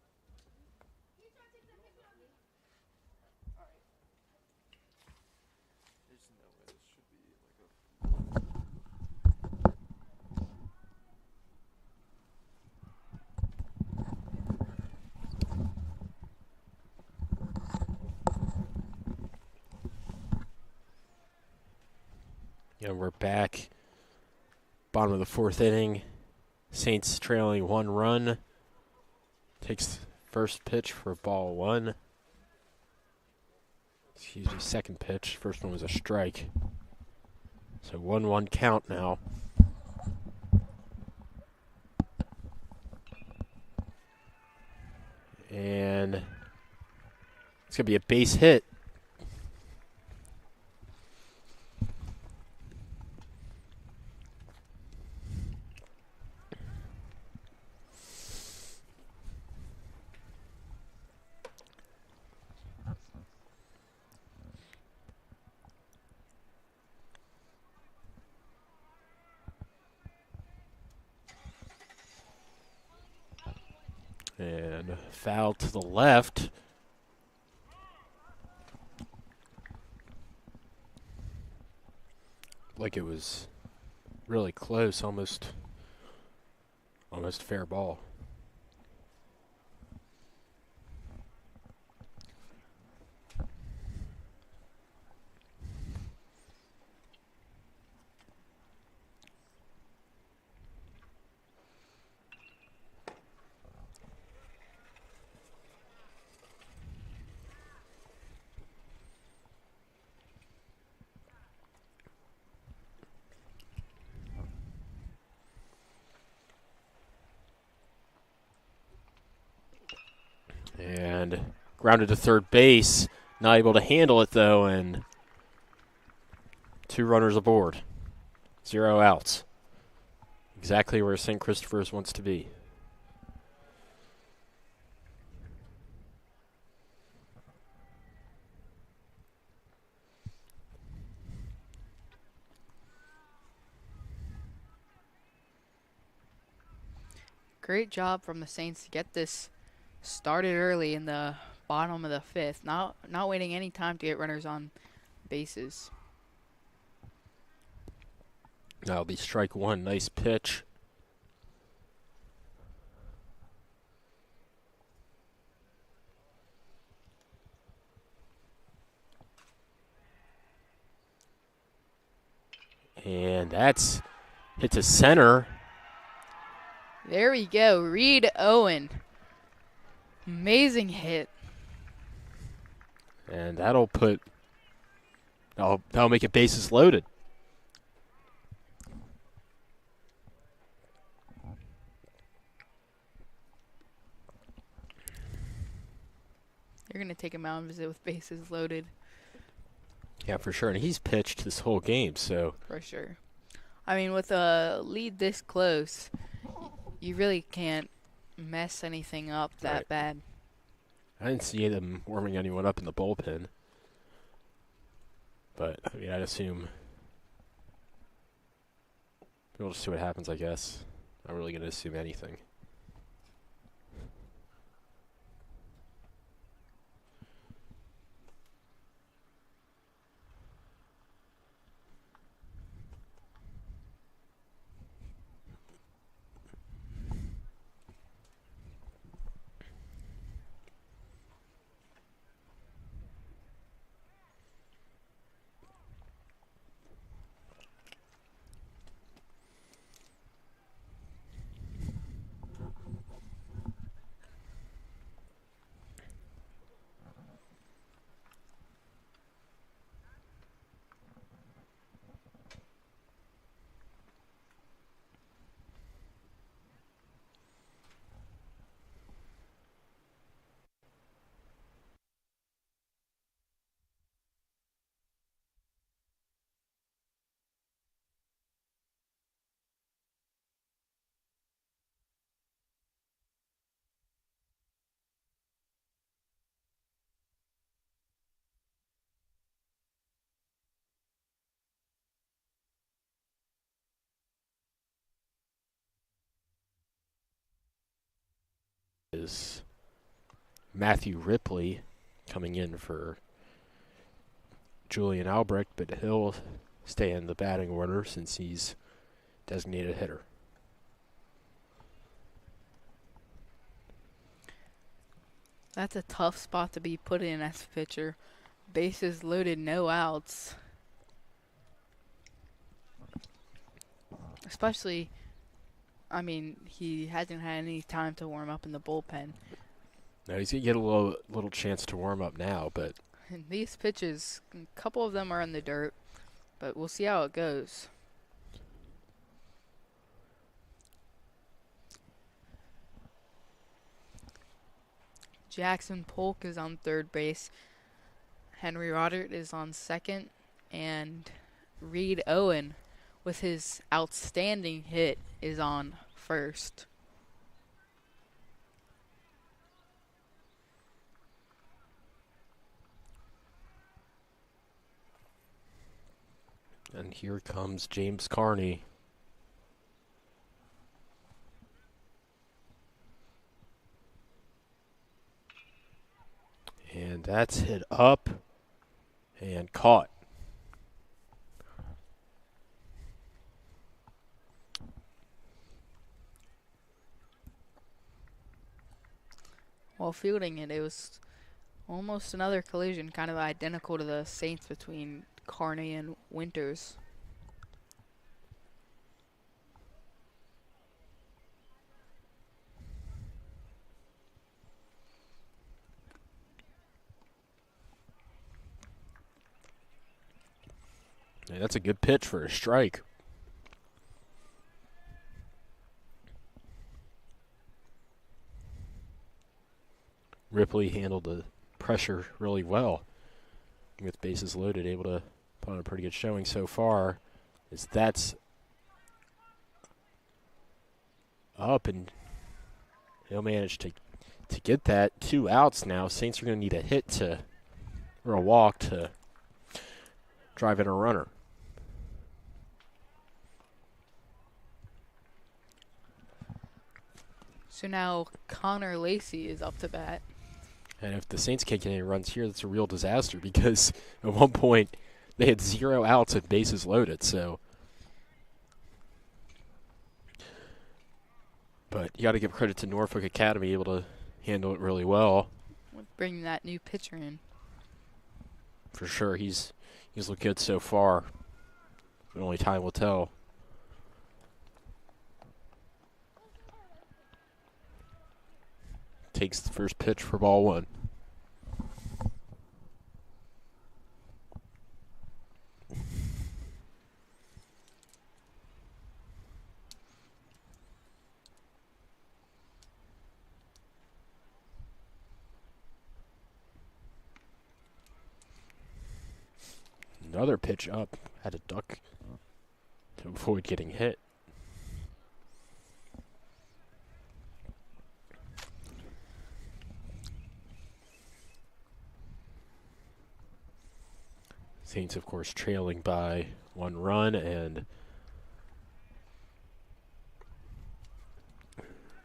There's no way this should be like a. Yeah, we're back. Bottom of the 4th inning. Saints trailing 1 run. Takes first pitch for ball 1. Excuse me, second pitch. First one was a strike. So 1-1 count now. And it's going to be a base hit. And foul to the left. Like it was really close, almost fair ball. And grounded to third base. Not able to handle it, though, and 2 runners aboard. 0 outs. Exactly where St. Christopher's wants to be. Great job from the Saints to get this started early in the bottom of the 5th. Not waiting any time to get runners on bases. That'll be strike 1. Nice pitch. And that's hit to center. There we go. Reed Owen. Amazing hit. And that'll make it bases loaded. You're going to take a mound visit with bases loaded. Yeah, for sure. And he's pitched this whole game, so. For sure. I mean, with a lead this close, you really can't mess anything up that bad. I didn't see them warming anyone up in the bullpen. But, I mean, I'd assume we'll just see what happens, I guess. Not really going to assume anything. Is Matthew Ripley coming in for Julian Albrecht, but he'll stay in the batting order since he's designated hitter. That's a tough spot to be put in as a pitcher. Bases loaded, no outs. Especially, I mean, he hasn't had any time to warm up in the bullpen. Now he's going to get a little chance to warm up now, but And these pitches, a couple of them are in the dirt, but we'll see how it goes. Jackson Polk is on third base. Henry Rodert is on second. And Reed Owen, with his outstanding hit, is on first. and here comes James Carney. And that's hit up and caught. While fielding it, it was almost another collision, kind of identical to the Saints between Carney and Winters. Yeah, that's a good pitch for a strike. Ripley handled the pressure really well. with bases loaded, able to put on a pretty good showing so far. Is that's up, and he'll manage to get that 2 outs now. Saints are going to need a hit or a walk to drive in a runner. So now Connor Lacey is up to bat. And if the Saints can't get any runs here, that's a real disaster because at one point they had 0 outs and bases loaded. So, but you got to give credit to Norfolk Academy, able to handle it really well. Bringing that new pitcher in. For sure, he's looked good so far. But only time will tell. Takes the first pitch for ball 1. Another pitch up. Had to duck to avoid getting hit. Saints, of course, trailing by 1 run, and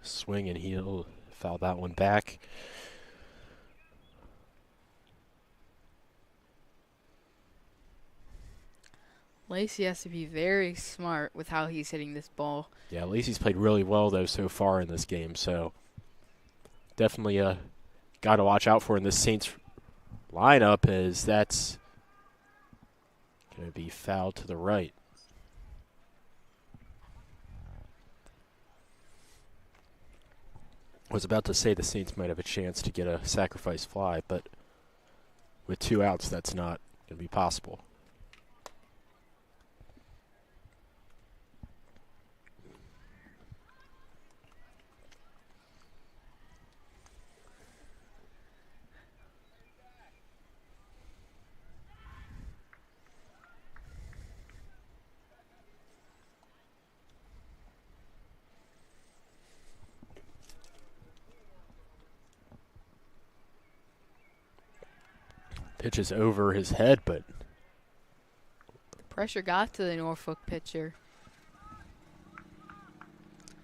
swing, and he'll foul that one back. Lacey has to be very smart with how he's hitting this ball. Yeah, Lacey's played really well, though, so far in this game, so definitely a guy to watch out for in this Saints lineup, as that's going to be fouled to the right. I was about to say the Saints might have a chance to get a sacrifice fly, but with 2 outs, that's not going to be possible. Pitch is over his head, but Pressure got to the Norfolk pitcher.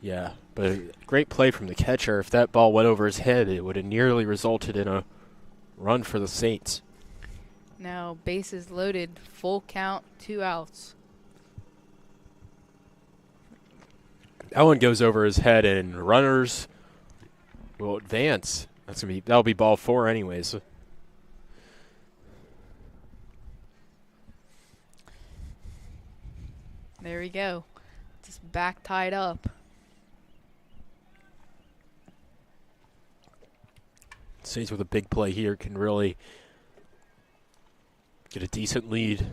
yeah, but great play from the catcher. If that ball went over his head, it would have nearly resulted in a run for the Saints. Now bases loaded, full count, 2 outs. That one goes over his head, and runners will advance. That'll be ball 4 anyways. There we go. Just back tied up. Saints with a big play here can really get a decent lead.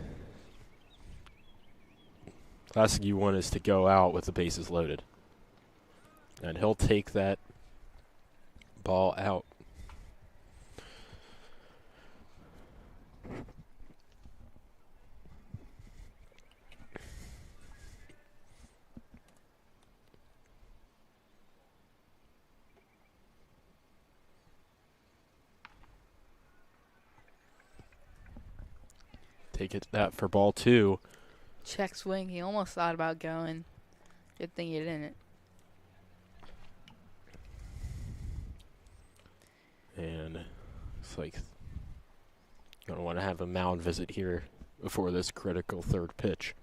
Last thing you want is to go out with the bases loaded. And he'll take that ball out. Take it that for ball 2. Check swing. He almost thought about going. Good thing he didn't. And looks like going to want to have a mound visit here before this critical 3rd pitch.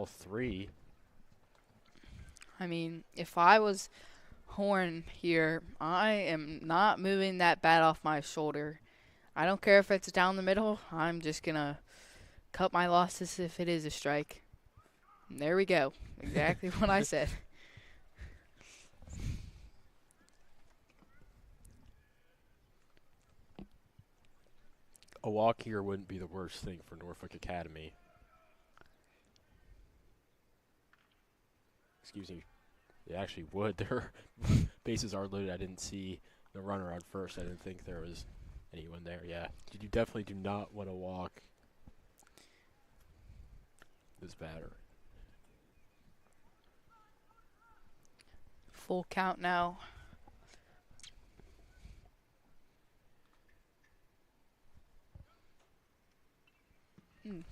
all three. I mean, if I was Horn here, I am not moving that bat off my shoulder. I don't care if it's down the middle. I'm just going to cut my losses if it is a strike. And there we go. Exactly what I said. A walk here wouldn't be the worst thing for Norfolk Academy. Excuse me. It actually would. Their bases are loaded. I didn't see the runner on first. I didn't think there was anyone there. Yeah. You definitely do not want to walk this batter. Full count now.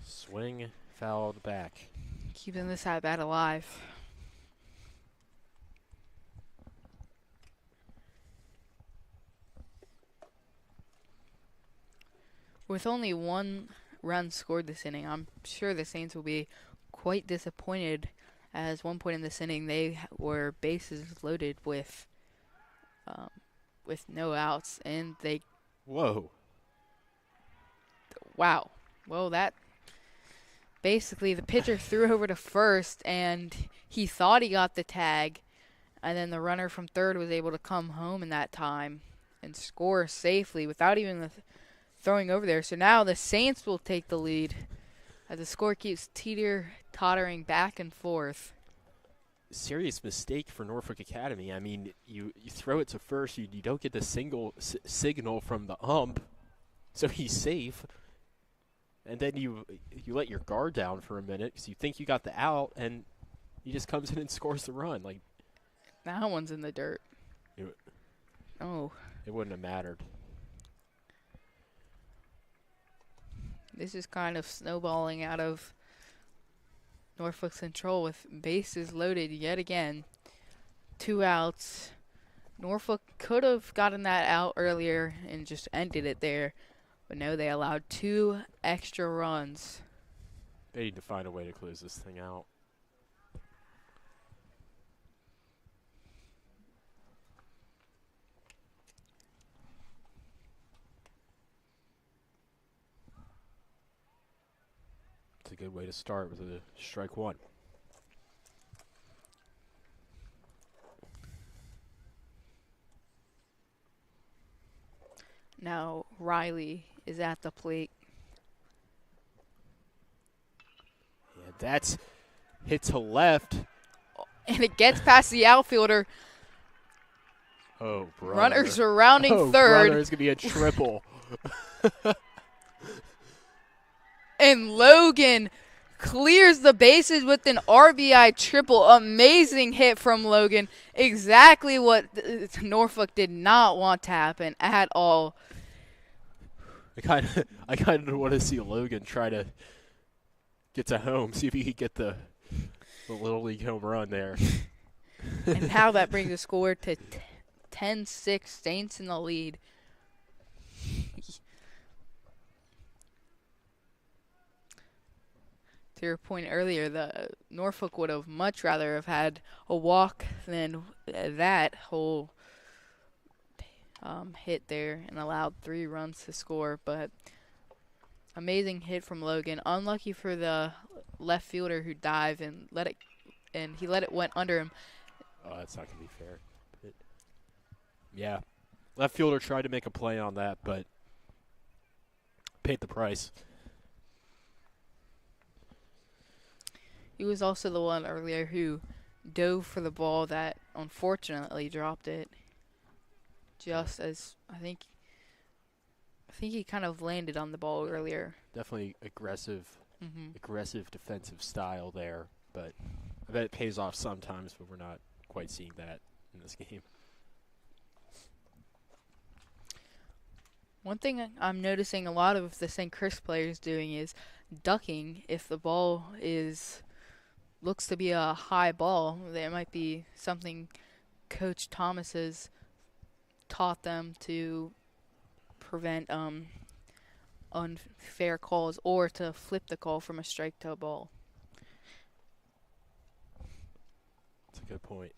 Swing, fouled back. Keeping this at bat alive. With only one run scored this inning, I'm sure the Saints will be quite disappointed, as one point in this inning they were bases loaded with no outs, and they Whoa. wow. Well, that basically the pitcher threw over to first, and he thought he got the tag, and then the runner from third was able to come home in that time and score safely without even the throwing over there. So now the Saints will take the lead as the score keeps tottering back and forth. Serious mistake for Norfolk Academy. I mean, you throw it to first, you don't get the signal from the ump, so he's safe. And then you let your guard down for a minute because you think you got the out, and he just comes in and scores the run. Like, That one's in the dirt. It- Oh, it wouldn't have mattered. this is kind of snowballing out of Norfolk's control with bases loaded yet again. 2 outs. Norfolk could have gotten that out earlier and just ended it there. But no, they allowed 2 extra runs. They need to find a way to close this thing out. It's a good way to start with a strike one. Now Riley is at the plate. Yeah, that's hit to left. And it gets past the outfielder. Oh, brother. Runners surrounding oh, third. Brother, it's going to be a triple. And Logan clears the bases with an RBI triple. Amazing hit from Logan. Exactly what Norfolk did not want to happen at all. I kind of want to see Logan try to get to home, see if he could get the Little League home run there. And how that brings the score to 10-6, Saints in the lead. To your point earlier, the Norfolk would have much rather have had a walk than that whole hit there and allowed 3 runs to score. But amazing hit from Logan. Unlucky for the left fielder who dived and he let it went under him. Oh, that's not going to be fair. But yeah, left fielder tried to make a play on that, but paid the price. He was also the one earlier who dove for the ball that unfortunately dropped it. Just as I think he kind of landed on the ball earlier. Definitely aggressive defensive style there, but I bet it pays off sometimes, but we're not quite seeing that in this game. One thing I'm noticing a lot of the St. Chris players doing is ducking if the ball looks to be a high ball. There might be something Coach Thomas has taught them to prevent unfair calls or to flip the call from a strike to a ball. good point.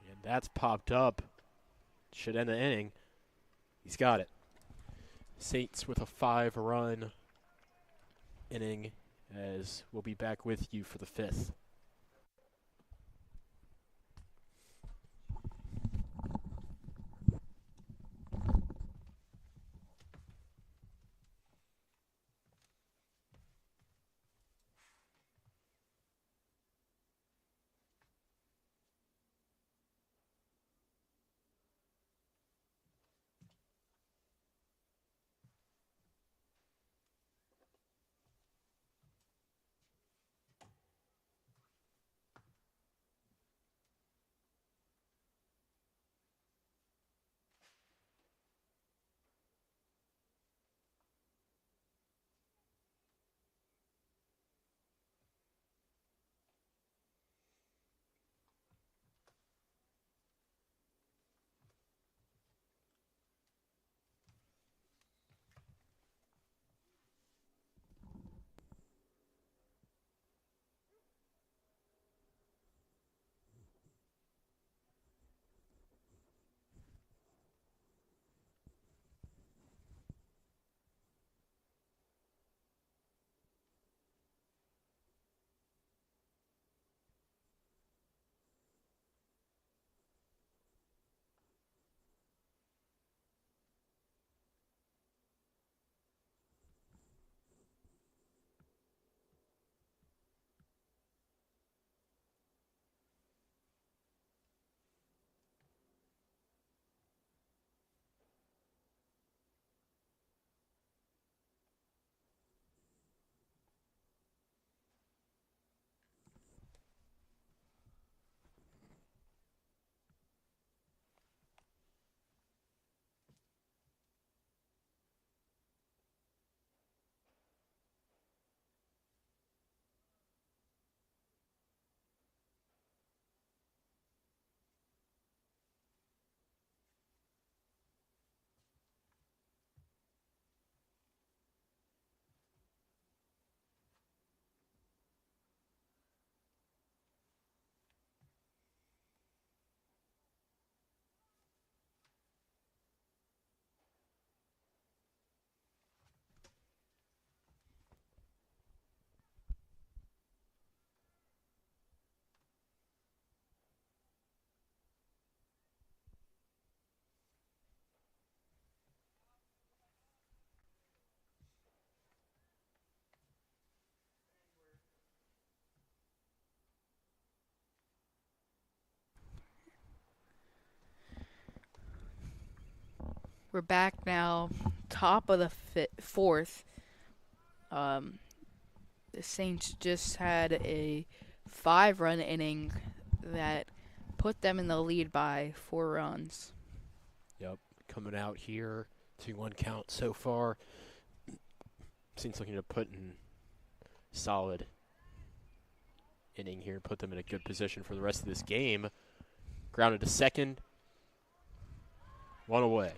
And that's popped up. Should end the inning. He's got it. Saints with a 5-run inning, as we'll be back with you for the 5th. We're back now, top of the fourth. Um, the Saints just had a 5-run inning that put them in the lead by 4 runs. Yep, coming out here, 2-1 count so far. Saints looking to put in solid inning here, put them in a good position for the rest of this game. Grounded to second, 1 away.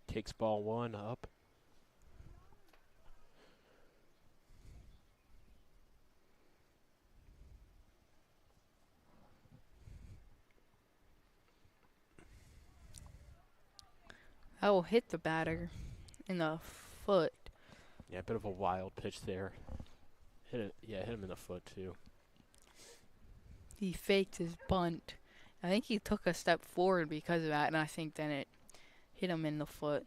Takes ball 1 up. That will hit the batter in the foot. Yeah, a bit of a wild pitch there. Hit him in the foot too. He faked his bunt. I think he took a step forward because of that, and I think then it hit him in the foot.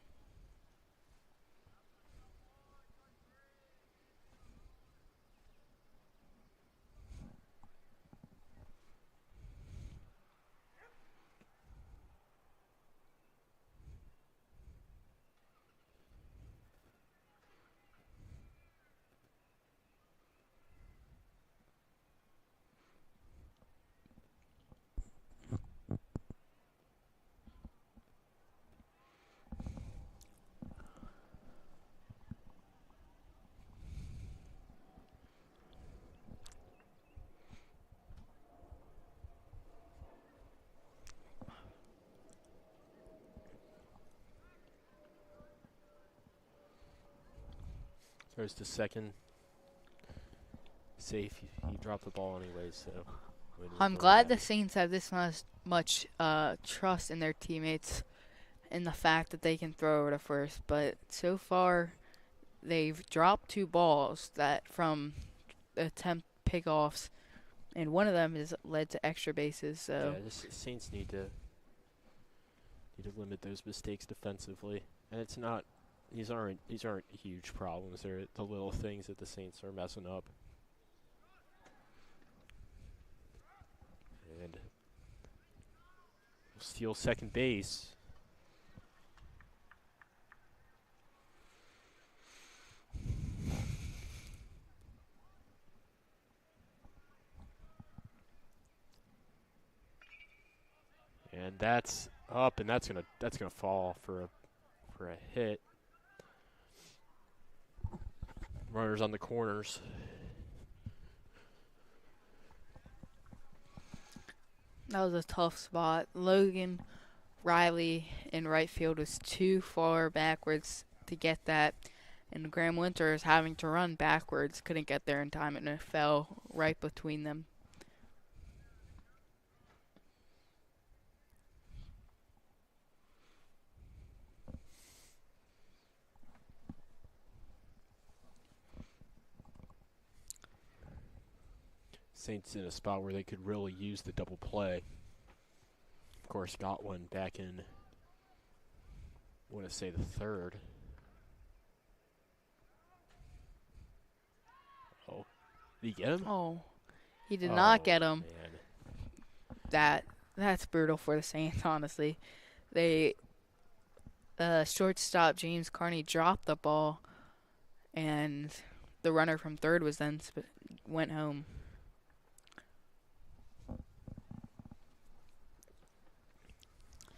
Throws to second. Safe. He dropped the ball anyway, so wouldn't I'm even worry glad about the it. Saints have this much trust in their teammates and the fact that they can throw over to first. But so far, they've dropped 2 balls that from attempt pickoffs, and one of them has led to extra bases. Yeah, So the Saints need to limit those mistakes defensively, and it's not. These aren't huge problems. They're the little things that the Saints are messing up. And we'll steal second base. And that's up, and that's gonna fall for a hit. Runners on the corners. that was a tough spot. Logan Riley in right field was too far backwards to get that, and Graham Winter is having to run backwards. Couldn't get there in time, and it fell right between them. Saints in a spot where they could really use the double play. Of course, got one back in. I want to say the third. Oh, did he get him? Oh, he did not Oh get him. man. That's brutal for the Saints, honestly. They shortstop James Carney dropped the ball, and the runner from third was then went home.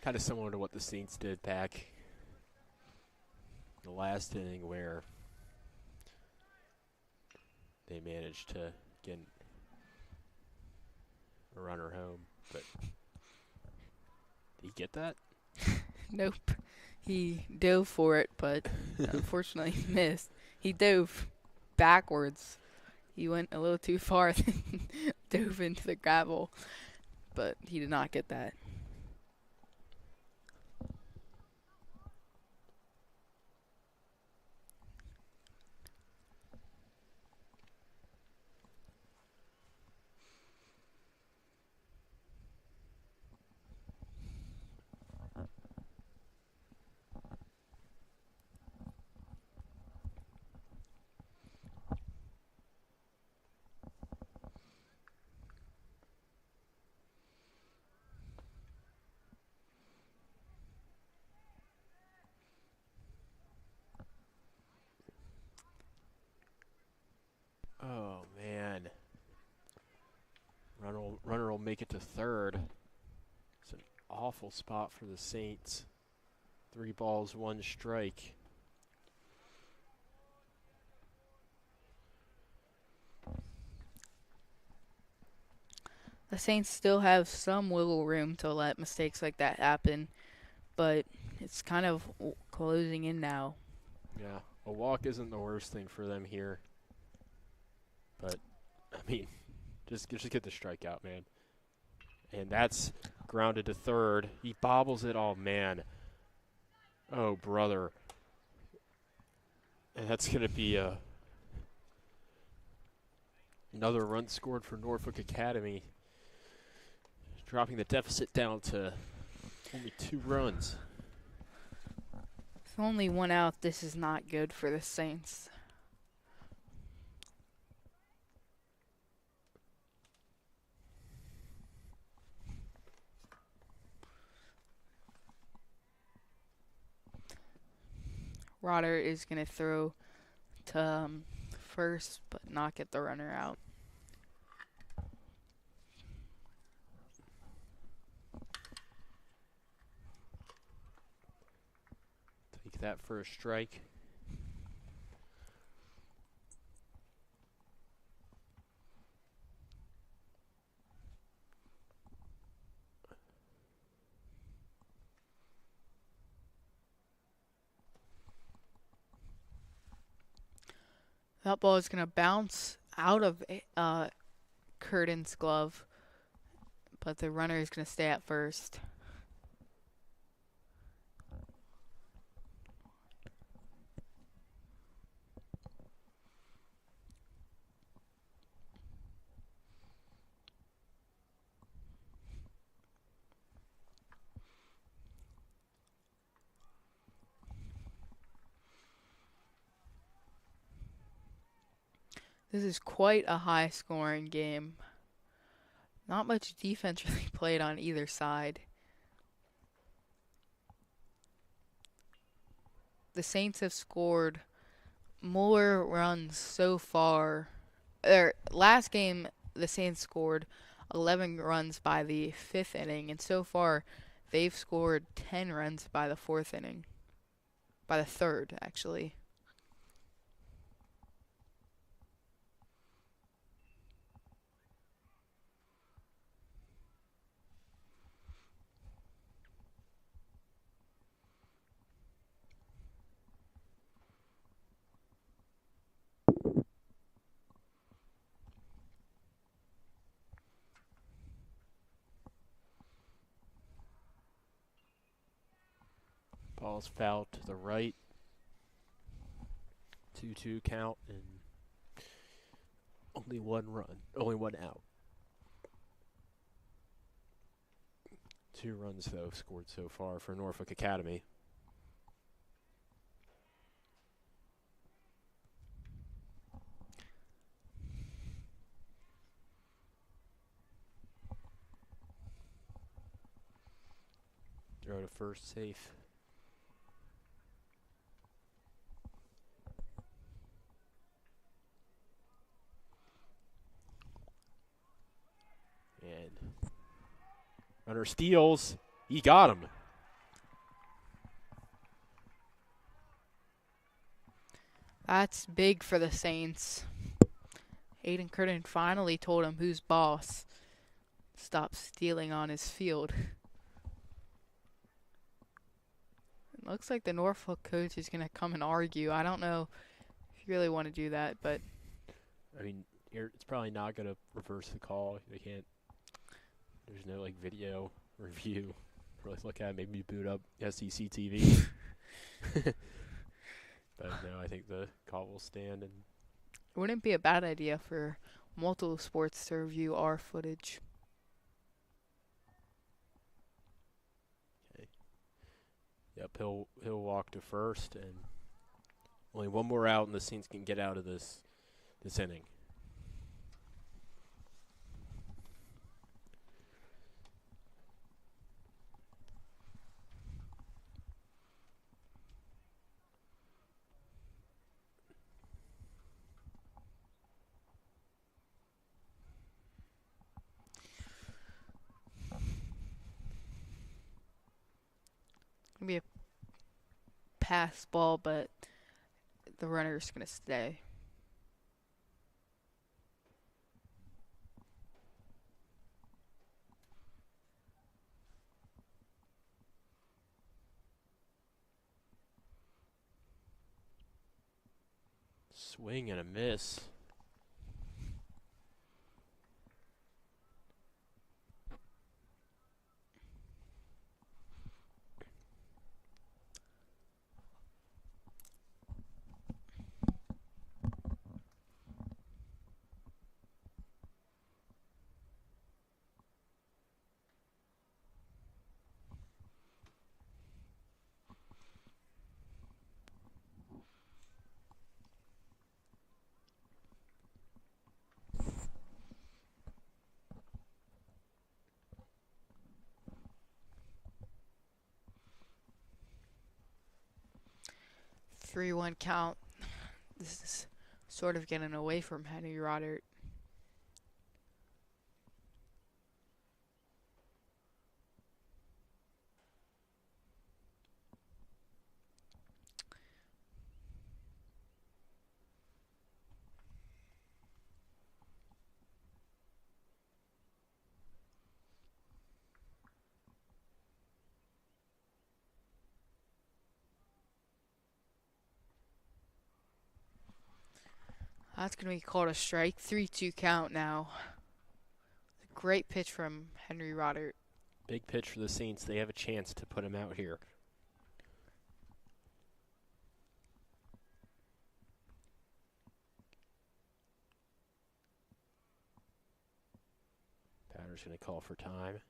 Kind of similar to what the Saints did back the last inning, where they managed to get a runner home. But did he get that? Nope. He dove for it, but unfortunately missed. He dove backwards. He went a little too far and dove into the gravel, but he did not get that. Oh man. Runner will make it to third. It's an awful spot for the Saints. 3 balls, 1 strike. The Saints still have some wiggle room to let mistakes like that happen, but it's kind of closing in now. Yeah, a walk isn't the worst thing for them here. But I mean, just get the strikeout, man. And that's grounded to third. He bobbles it. Oh man. Oh brother. And that's gonna be another run scored for Norfolk Academy, dropping the deficit down to only 2 runs. With only 1 out, this is not good for the Saints. Rodder is going to throw to first, but not get the runner out. Take that for a strike. That ball is going to bounce out of Curtin's glove, but the runner is going to stay at first. This is quite a high-scoring game. Not much defense really played on either side. The Saints have scored more runs so far. Last game, the Saints scored 11 runs by the fifth inning, and so far, they've scored 10 runs by the fourth inning. By the third, actually. Ball's fouled to the right. 2-2 count and only one run, only one out. 2 runs though scored so far for Norfolk Academy. Throw to first, safe. And runner steals. He got him. That's big for the Saints. Aiden Curtin finally told him who's boss. Stop stealing on his field. It looks like the Norfolk coach is going to come and argue. I don't know if you really want to do that, but I mean, it's probably not going to reverse the call. They can't. There's no like video review. Really look at it, maybe boot up SEC TV. But no, I think the call will stand. And it wouldn't be a bad idea for multiple sports to review our footage. okay. Yep, he'll walk to first, and only one more out, and the Saints can get out of this inning. It's going to be a pass ball, but the runner's going to stay. Swing and a miss. Three one count. This is sort of getting away from Henry Rodert. That's going to be called a strike. 3-2 count now. Great pitch from Henry Rodert. Big pitch for the Saints. They have a chance to put him out here. Batter's going to call for time.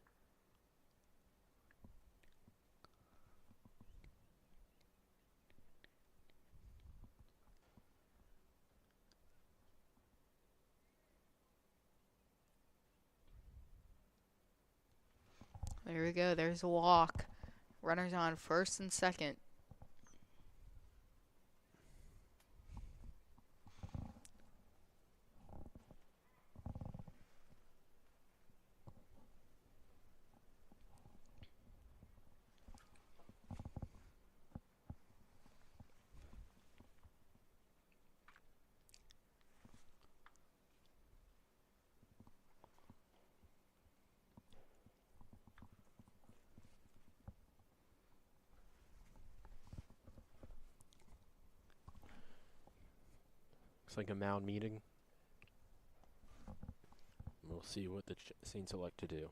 There we go. There's a walk. Runners on first and second. Looks like a mound meeting. We'll see what the Saints elect to do.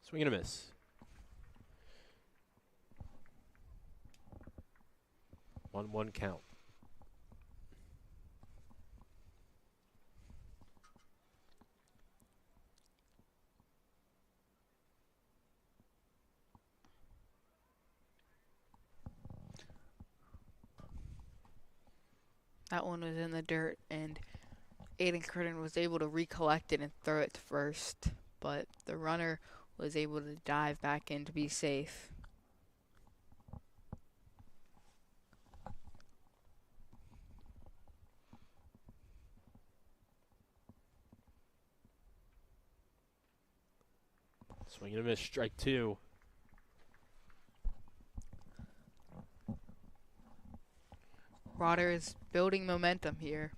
Swing and a miss. One count. That one was in the dirt, and Aiden Curtin was able to recollect it and throw it to first, but the runner was able to dive back in to be safe. Swing and a miss. Strike two. Rodder is building momentum here.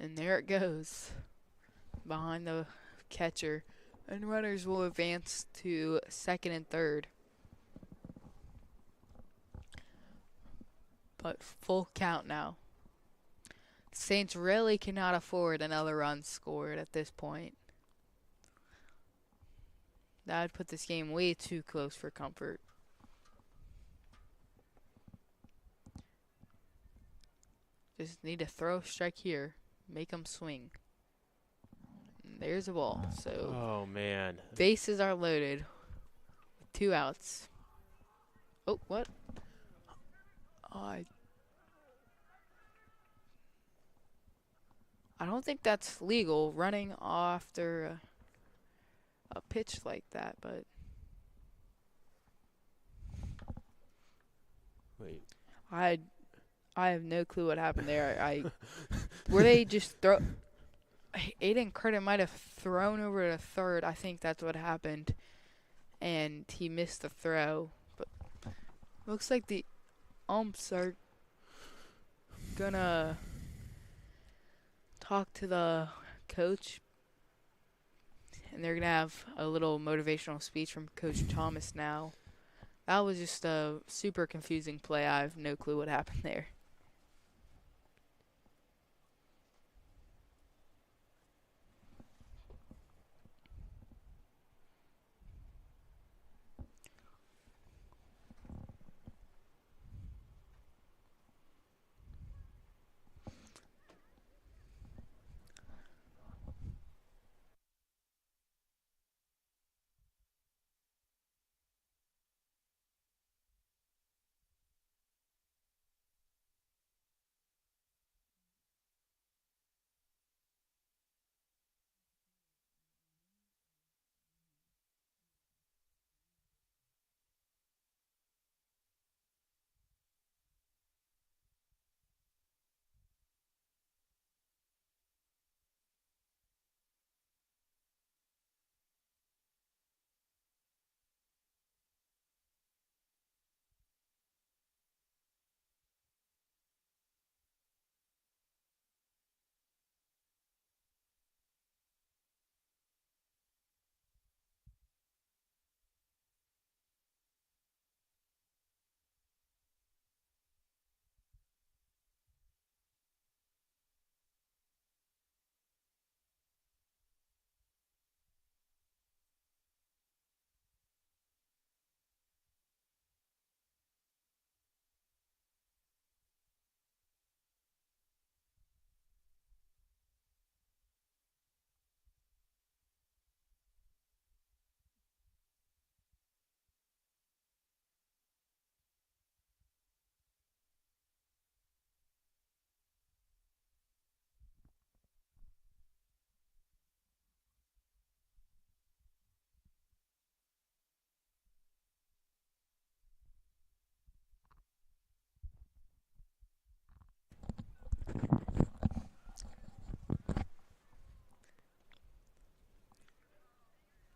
And there it goes. Behind the catcher. And runners will advance to second and third. But full count now. Saints really cannot afford another run scored at this point. That would put this game way too close for comfort. Just need to throw a strike here. Make them swing. And there's a ball. So, Oh, man. bases are loaded. With 2 outs. Oh, what? I don't think that's legal, running after a pitch like that, but Wait. I have no clue what happened there. Were they just throw? Aiden Curtin might have thrown over to third. I think that's what happened, and he missed the throw. But looks like the umps are gonna talk to the coach, and they're gonna have a little motivational speech from Coach Thomas now. That was just a super confusing play. I have no clue what happened there.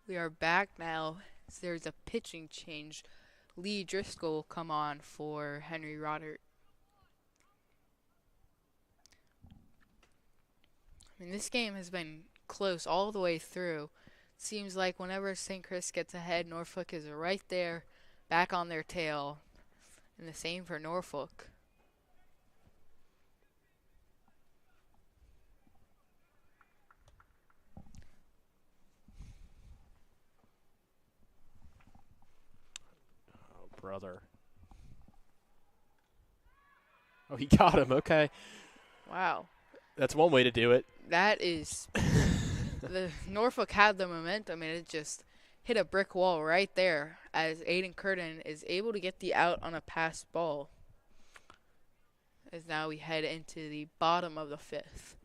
We are back now. There's a pitching change. Lee Driscoll will come on for Henry Rodert. I mean, this game has been close all the way through. Seems like whenever St. Chris gets ahead, Norfolk is right there, back on their tail. And the same for Norfolk. Oh, brother. Oh, he got him. Okay. Wow. That's one way to do it. That is the Norfolk had the momentum and it just hit a brick wall right there as Aiden Curtin is able to get the out on a pass ball. As now we head into the bottom of the fifth.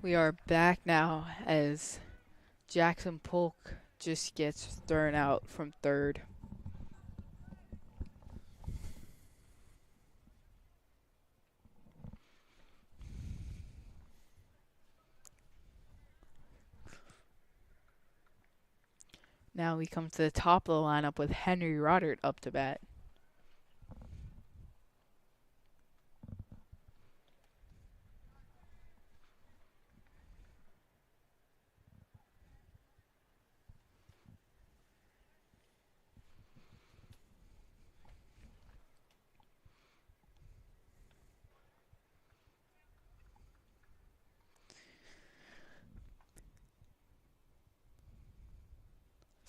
We are back now as Jackson Polk just gets thrown out from third. Now we come to the top of the lineup with Henry Rodert up to bat.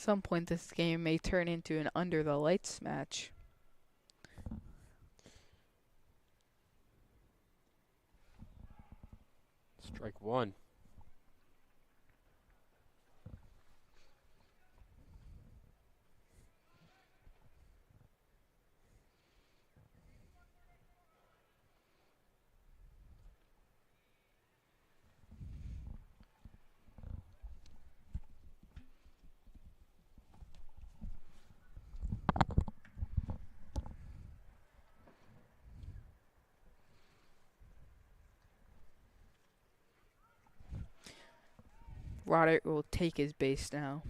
Some point this game may turn into an under the lights match. Strike one. Roderick will take his base now.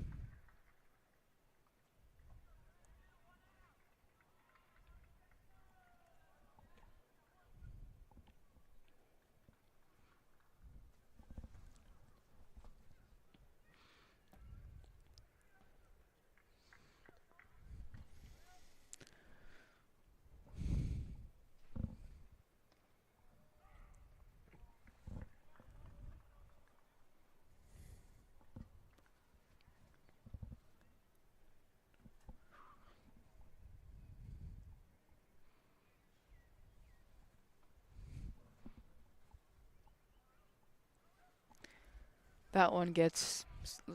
That one gets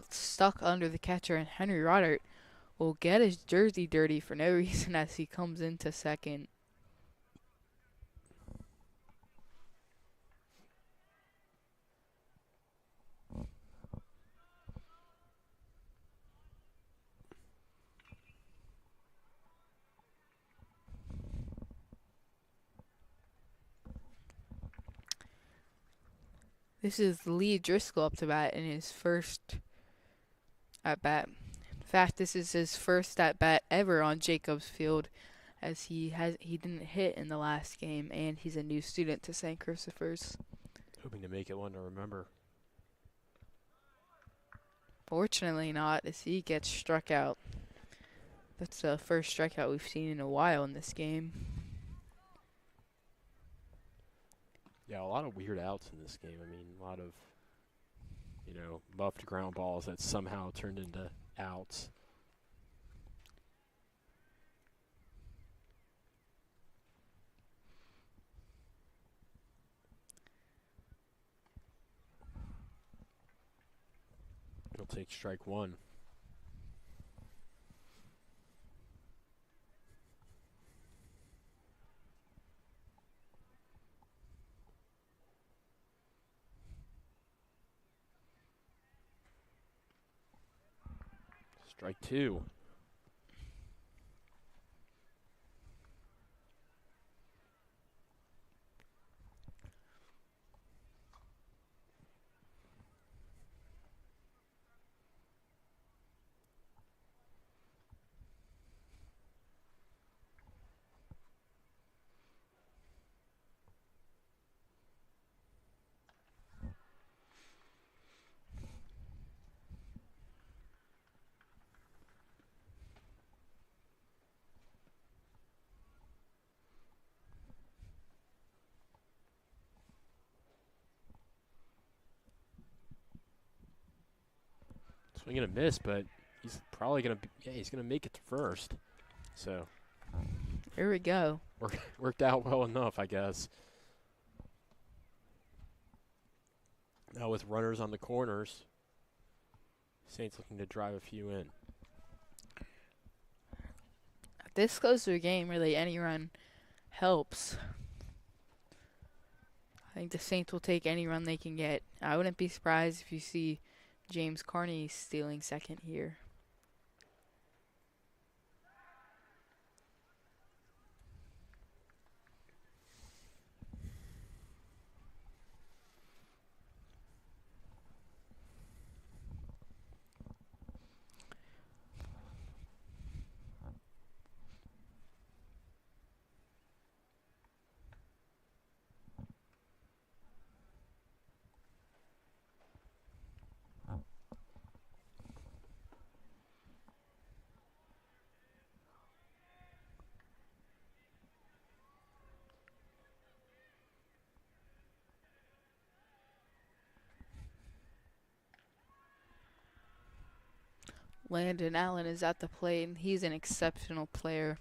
stuck under the catcher, and Henry Roderick will get his jersey dirty for no reason as he comes into second. This is Lee Driscoll up to bat in his first at bat. In fact, this is his first at bat ever on Jacobs Field, as he didn't hit in the last game, and he's a new student to St. Christopher's. Hoping to make it one to remember. Fortunately not, as he gets struck out. That's the first strikeout we've seen in a while in this game. Yeah, a lot of weird outs in this game. I mean, a lot of, muffed ground balls that somehow turned into outs. He'll take strike one. Strike two. Swing and a miss, but he's probably going to he's going to make it to first. So, Here we go. worked out well enough, I guess. Now with runners on the corners, Saints looking to drive a few in. At this close to a game, really any run helps. I think the Saints will take any run they can get. I wouldn't be surprised if you see James Carney stealing second here. Landon Allen is at the plate, and he's an exceptional player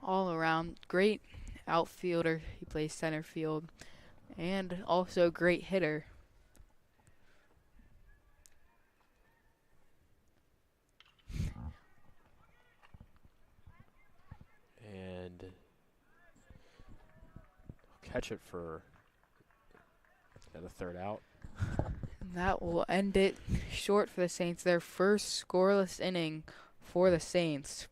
all around. Great outfielder. He plays center field, and also great hitter. And catch it for the third out. And that will end it short for the Saints. Their first scoreless inning for the Saints.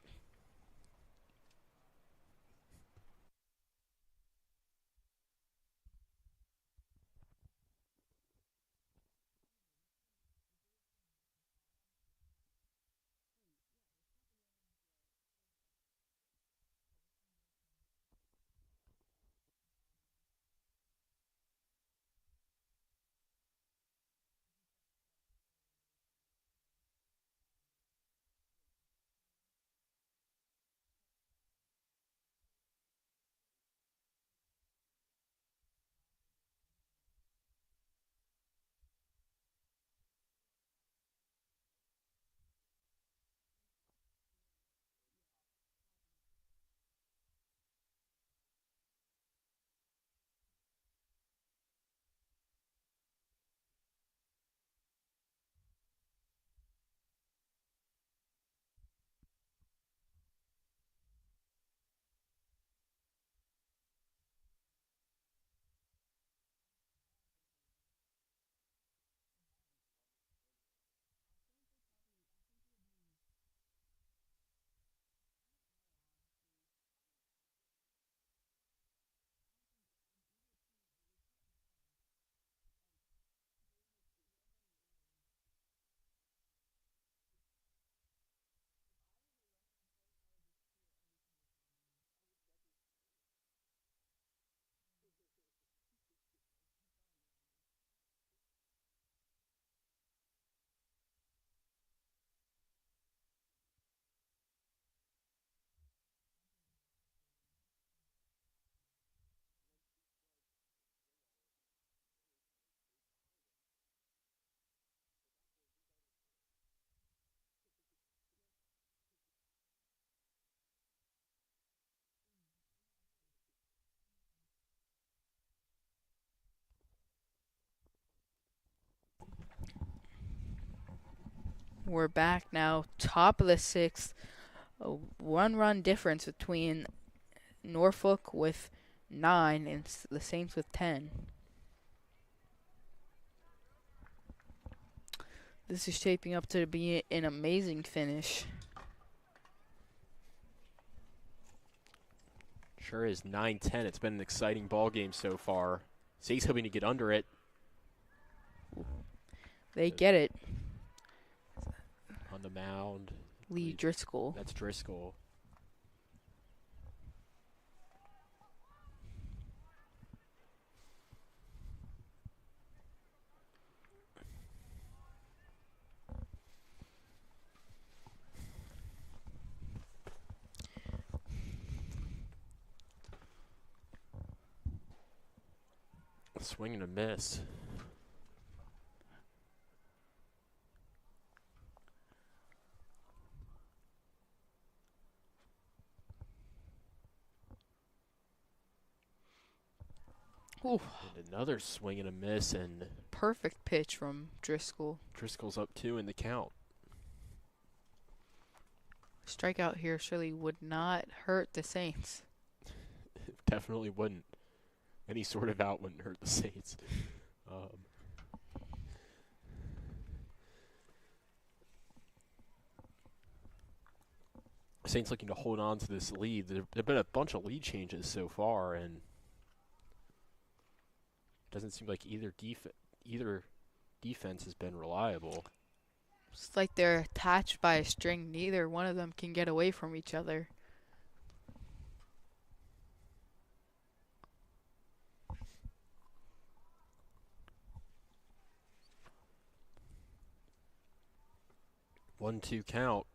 We're back now, top of the sixth. A one-run difference between Norfolk with 9 and the Saints with 10. This is shaping up to be an amazing finish. Sure is 9-10. It's been an exciting ball game so far. Saints hoping to get under it. They get it. On the mound. Lee Driscoll. That's Driscoll. Swing and a miss. Ooh, And another swing and a miss, and perfect pitch from Driscoll. Driscoll's up 2 in the count. Strikeout here surely would not hurt the Saints. Definitely wouldn't. Any sort of out wouldn't hurt the Saints. Saints looking to hold on to this lead. There have been a bunch of lead changes so far, and it doesn't seem like either defense has been reliable. It's like they're attached by a string. Neither one of them can get away from each other. One-two count.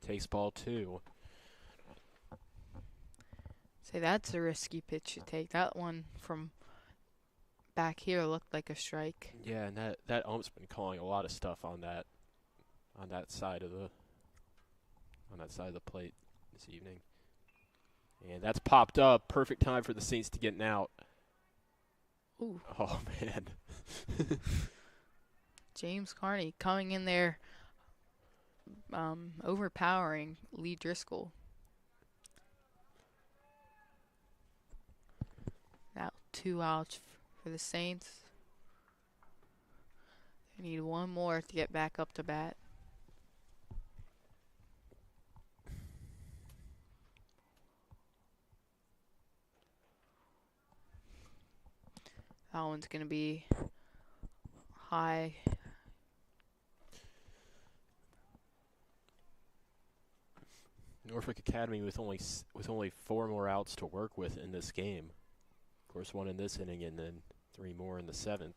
Takes ball 2. Say that's a risky pitch to take. That one from back here looked like a strike. Yeah, and that ump's been calling a lot of stuff on that side of the plate this evening. And that's popped up. Perfect time for the Saints to get an out. Ooh. Oh man. James Carney coming in there, overpowering Lee Driscoll. Now 2 outs for the Saints. They need one more to get back up to bat. That one's going to be high. Norfolk Academy with only 4 more outs to work with in this game. Of course, 1 in this inning and then 3 more in the 7th.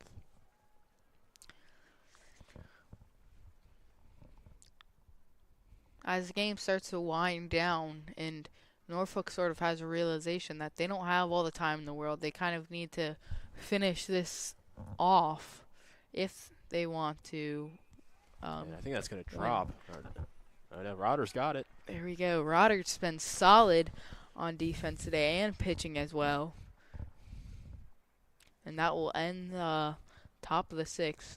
As the game starts to wind down and Norfolk sort of has a realization that they don't have all the time in the world. They kind of need to finish this off if they want to. I think that's going to drop. I know Rodder's got it. There we go. Rodder's been solid on defense today and pitching as well. And that will end the top of the 6th.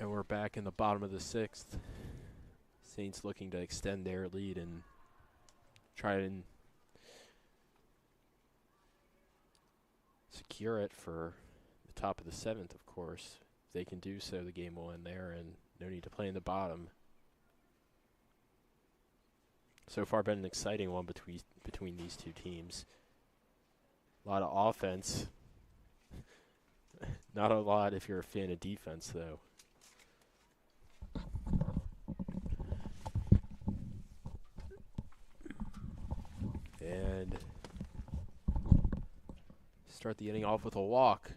And we're back in the bottom of the sixth. Saints looking to extend their lead and try and secure it for the top of the seventh, of course. If they can do so, the game will end there, and no need to play in the bottom. So far, been an exciting one between these two teams. A lot of offense. Not a lot if you're a fan of defense, though. And start the inning off with a walk.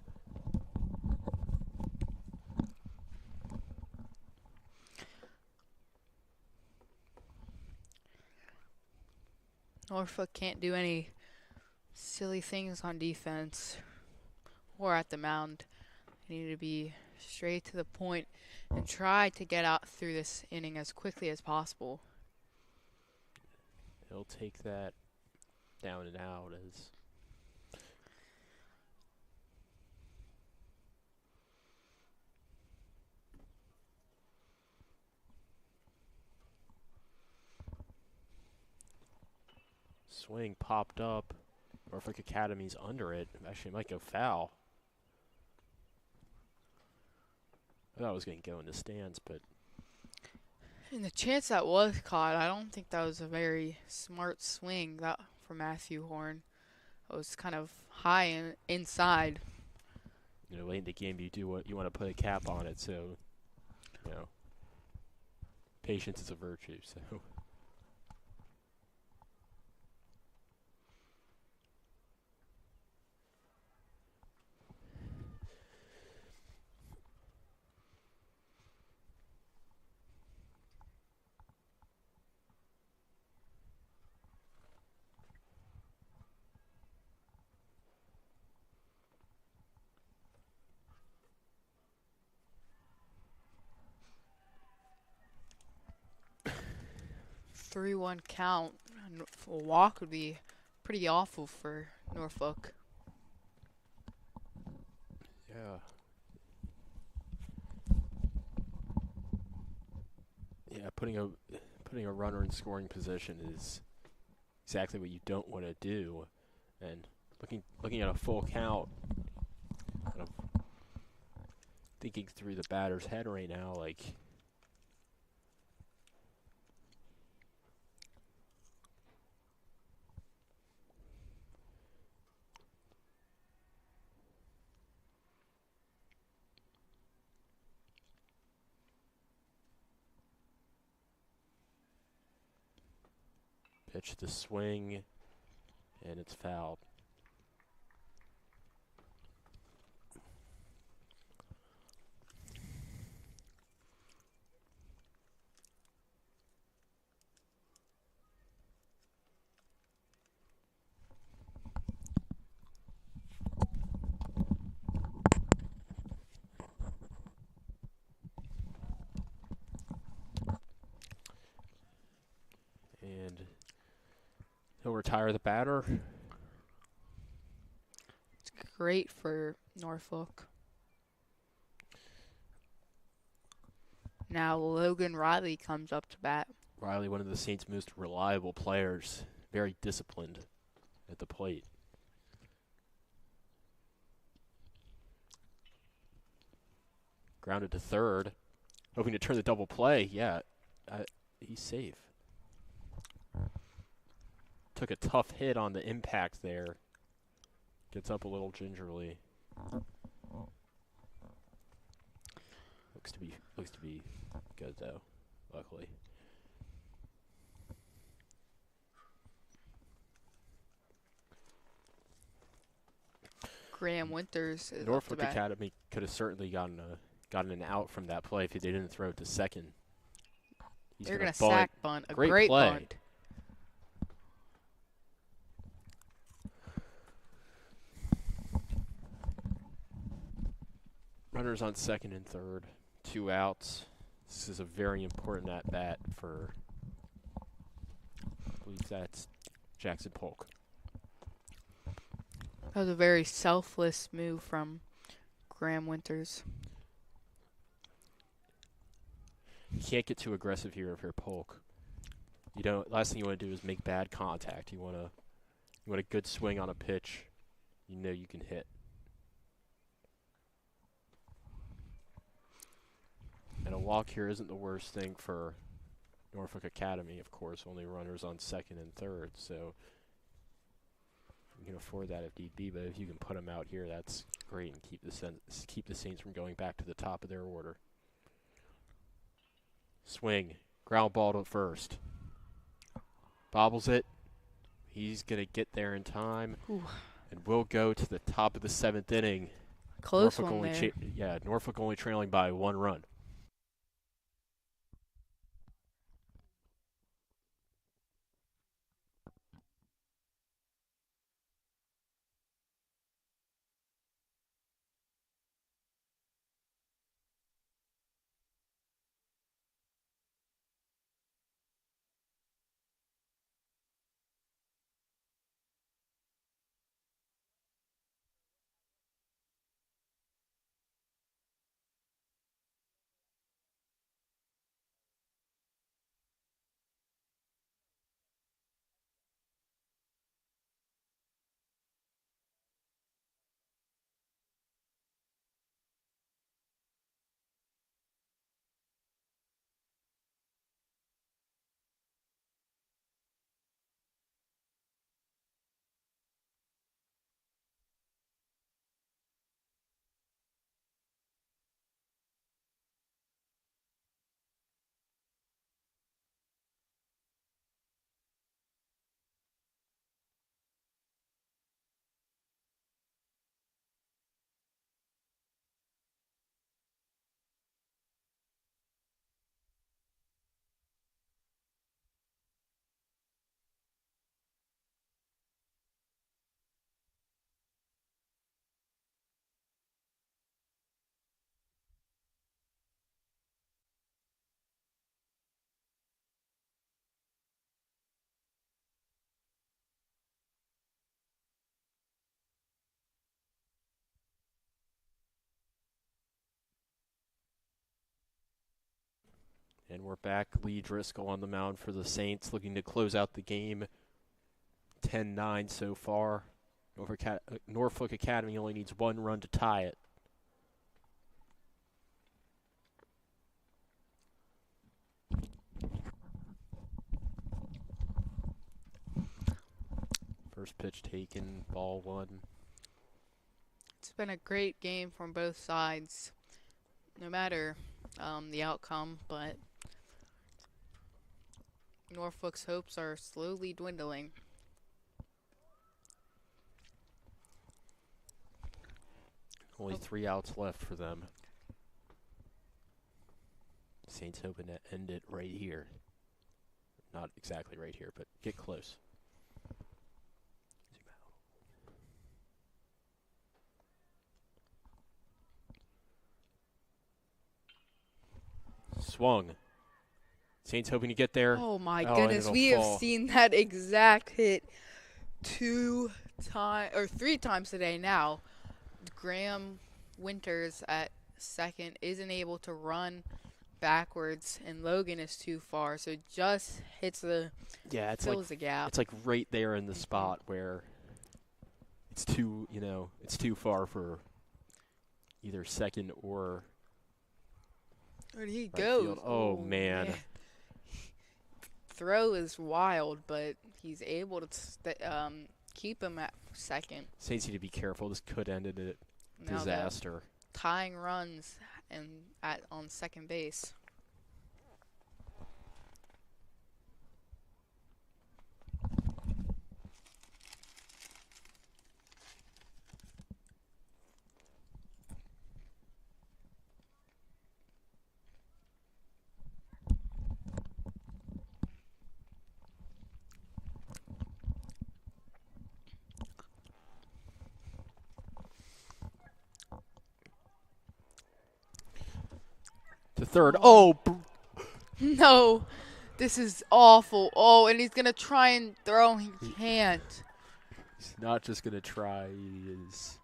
Norfolk can't do any silly things on defense or at the mound. They need to be straight to the point and try to get out through this inning as quickly as possible. He'll take that down and out as swing popped up. Norfolk Academy's under it. Actually, it might go foul. I thought it was going to go in the stands, but And the chance that was caught, I don't think that was a very smart swing that for Matthew Horn. It was kind of high and inside. late in the game, you do what you want to put a cap on it. So, patience is a virtue. So. 3-1 count. A walk would be pretty awful for Norfolk. Yeah. Yeah, putting a runner in scoring position is exactly what you don't want to do. And looking at a full count, kind of thinking through the batter's head right now, like pitch the swing, and it's fouled. And he'll retire the batter. It's great for Norfolk. Now Logan Riley comes up to bat. Riley, one of the Saints' most reliable players, very disciplined at the plate. Grounded to third, hoping to turn the double play. Yeah, he's safe. Took a tough hit on the impact there. Gets up a little gingerly. Looks to be good though, luckily. Graham Winters is up to Norfolk bat. Academy could have certainly gotten an out from that play if they didn't throw it to second. They're going to sack bunt. A great play. Bunt. Runners on second and third, 2 outs. This is a very important at bat for, I believe that's Jackson Polk. That was a very selfless move from Graham Winters. You can't get too aggressive here if you're Polk. You don't. Last thing you want to do is make bad contact. You want a good swing on a pitch. You know you can hit. And a walk here isn't the worst thing for Norfolk Academy, of course. Only runners on second and third, so you can afford that if need be. But if you can put them out here, that's great and keep the Saints from going back to the top of their order. Swing, ground ball to first. Bobbles it. He's gonna get there in time, and we'll go to the top of the 7th inning. Close one there. Norfolk only trailing by 1 run. And we're back. Lee Driscoll on the mound for the Saints, looking to close out the game. 10-9 so far. Norfolk Academy only needs 1 run to tie it. First pitch taken, ball 1. It's been a great game from both sides, no matter the outcome, but Norfolk's hopes are slowly dwindling. Only 3 outs left for them. Saints hoping to end it right here. Not exactly right here, but get close. Swung. Saints hoping to get there. Oh my goodness, we have seen that exact hit 3 times today now. Graham Winters at second isn't able to run backwards, and Logan is too far, so it just hits fills the gap. It's like right there in the spot where it's too far for either second or Where he right goes. field. Oh man. Throw is wild, but he's able to keep him at second. Saints need to be careful. This could end in a Now disaster. Tying runs on second base. To third. Oh. No, this is awful. Oh, and he's going to try and throw. He can't. He's not just going to try. He is.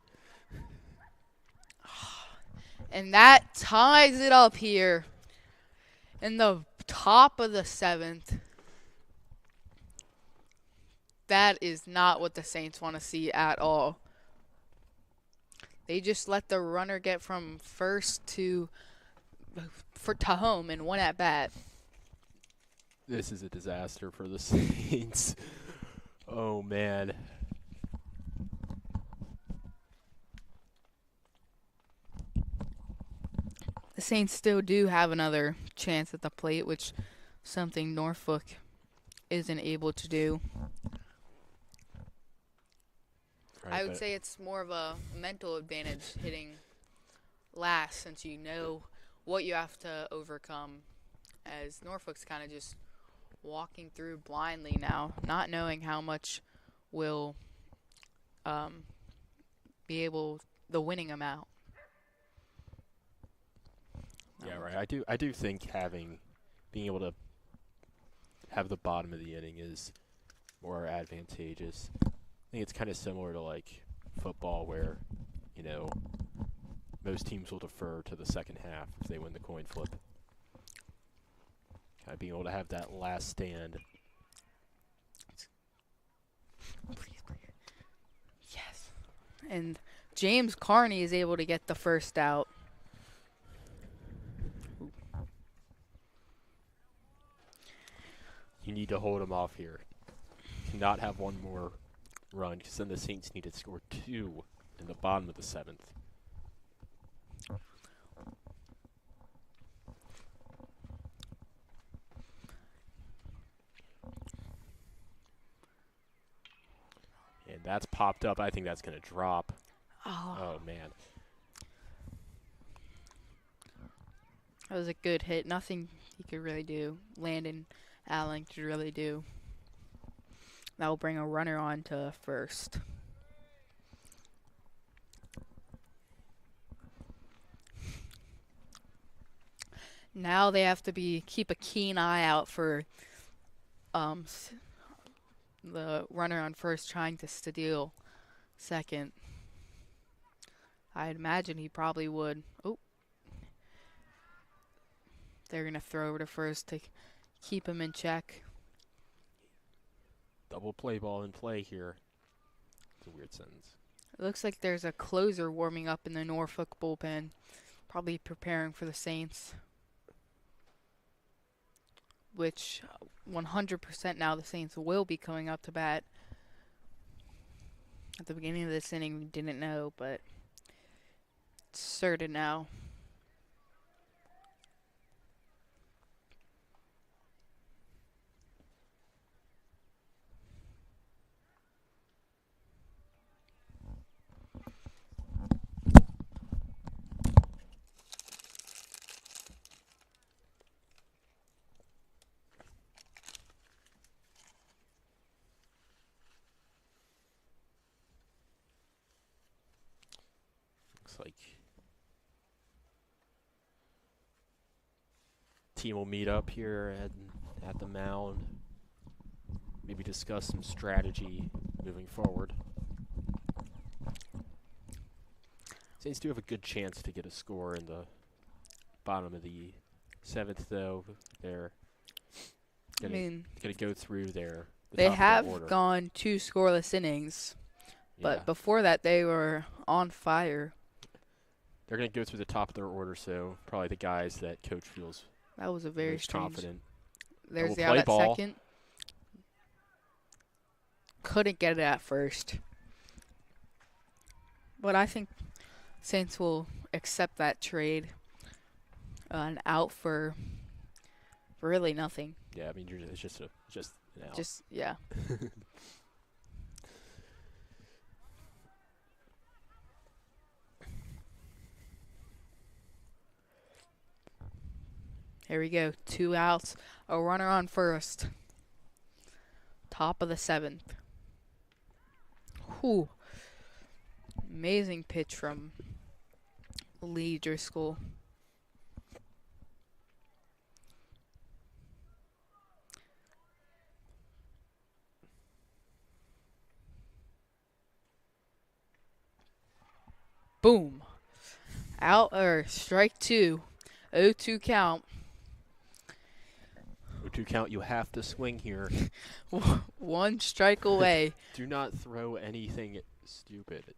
And that ties it up here. In the top of the seventh, that is not what the Saints want to see at all. They just let the runner get from first to home in one at bat. This is a disaster for the Saints. Oh, man. The Saints still do have another chance at the plate, which something Norfolk isn't able to do. Right, I would say it's more of a mental advantage hitting last, since you know what you have to overcome, as Norfolk's kind of just walking through blindly now, not knowing how much will be able the winning amount. yeah, right. I do think being able to have the bottom of the inning is more advantageous. I think it's kind of similar to like football, where most teams will defer to the second half if they win the coin flip. Kind of being able to have that last stand. Yes. And James Carney is able to get the first out. You need to hold them off here. You cannot have one more run, because then the Saints need to score 2 in the bottom of the 7th. And that's popped up. I think that's going to drop. Oh, man. That was a good hit. Nothing he could really do. Landon Allen could really do. That will bring a runner on to first. Now they have to keep a keen eye out for the runner on first trying to steal second. I'd imagine he probably would. Oh. They're going to throw over to first to keep him in check. Double play ball in play here. It's a weird sentence. It looks like there's a closer warming up in the Norfolk bullpen, probably preparing for the Saints, which 100% now the Saints will be coming up to bat. At the beginning of this inning, we didn't know, but it's certain now. Looks like team will meet up here at the mound. Maybe discuss some strategy moving forward. Saints do have a good chance to get a score in the bottom of the 7th, though. They're gonna go through they top of have their order. gone 2 scoreless innings, but before that they were on fire. They're going to go through the top of their order, so probably the guys that coach feels That was a very most strange. confident. There's Double the play out at ball. second. Couldn't get it at first. But I think Saints will accept that trade. An out for really nothing. Yeah, I mean, it's just an out. Just, yeah. Here we go. 2 outs. A runner on first. Top of the 7th. Whew. Amazing pitch from Lee Driscoll. Boom. Out, or strike 2. 0-2 count. 0-2 count. You have to swing here. One strike away. Do not throw anything stupid,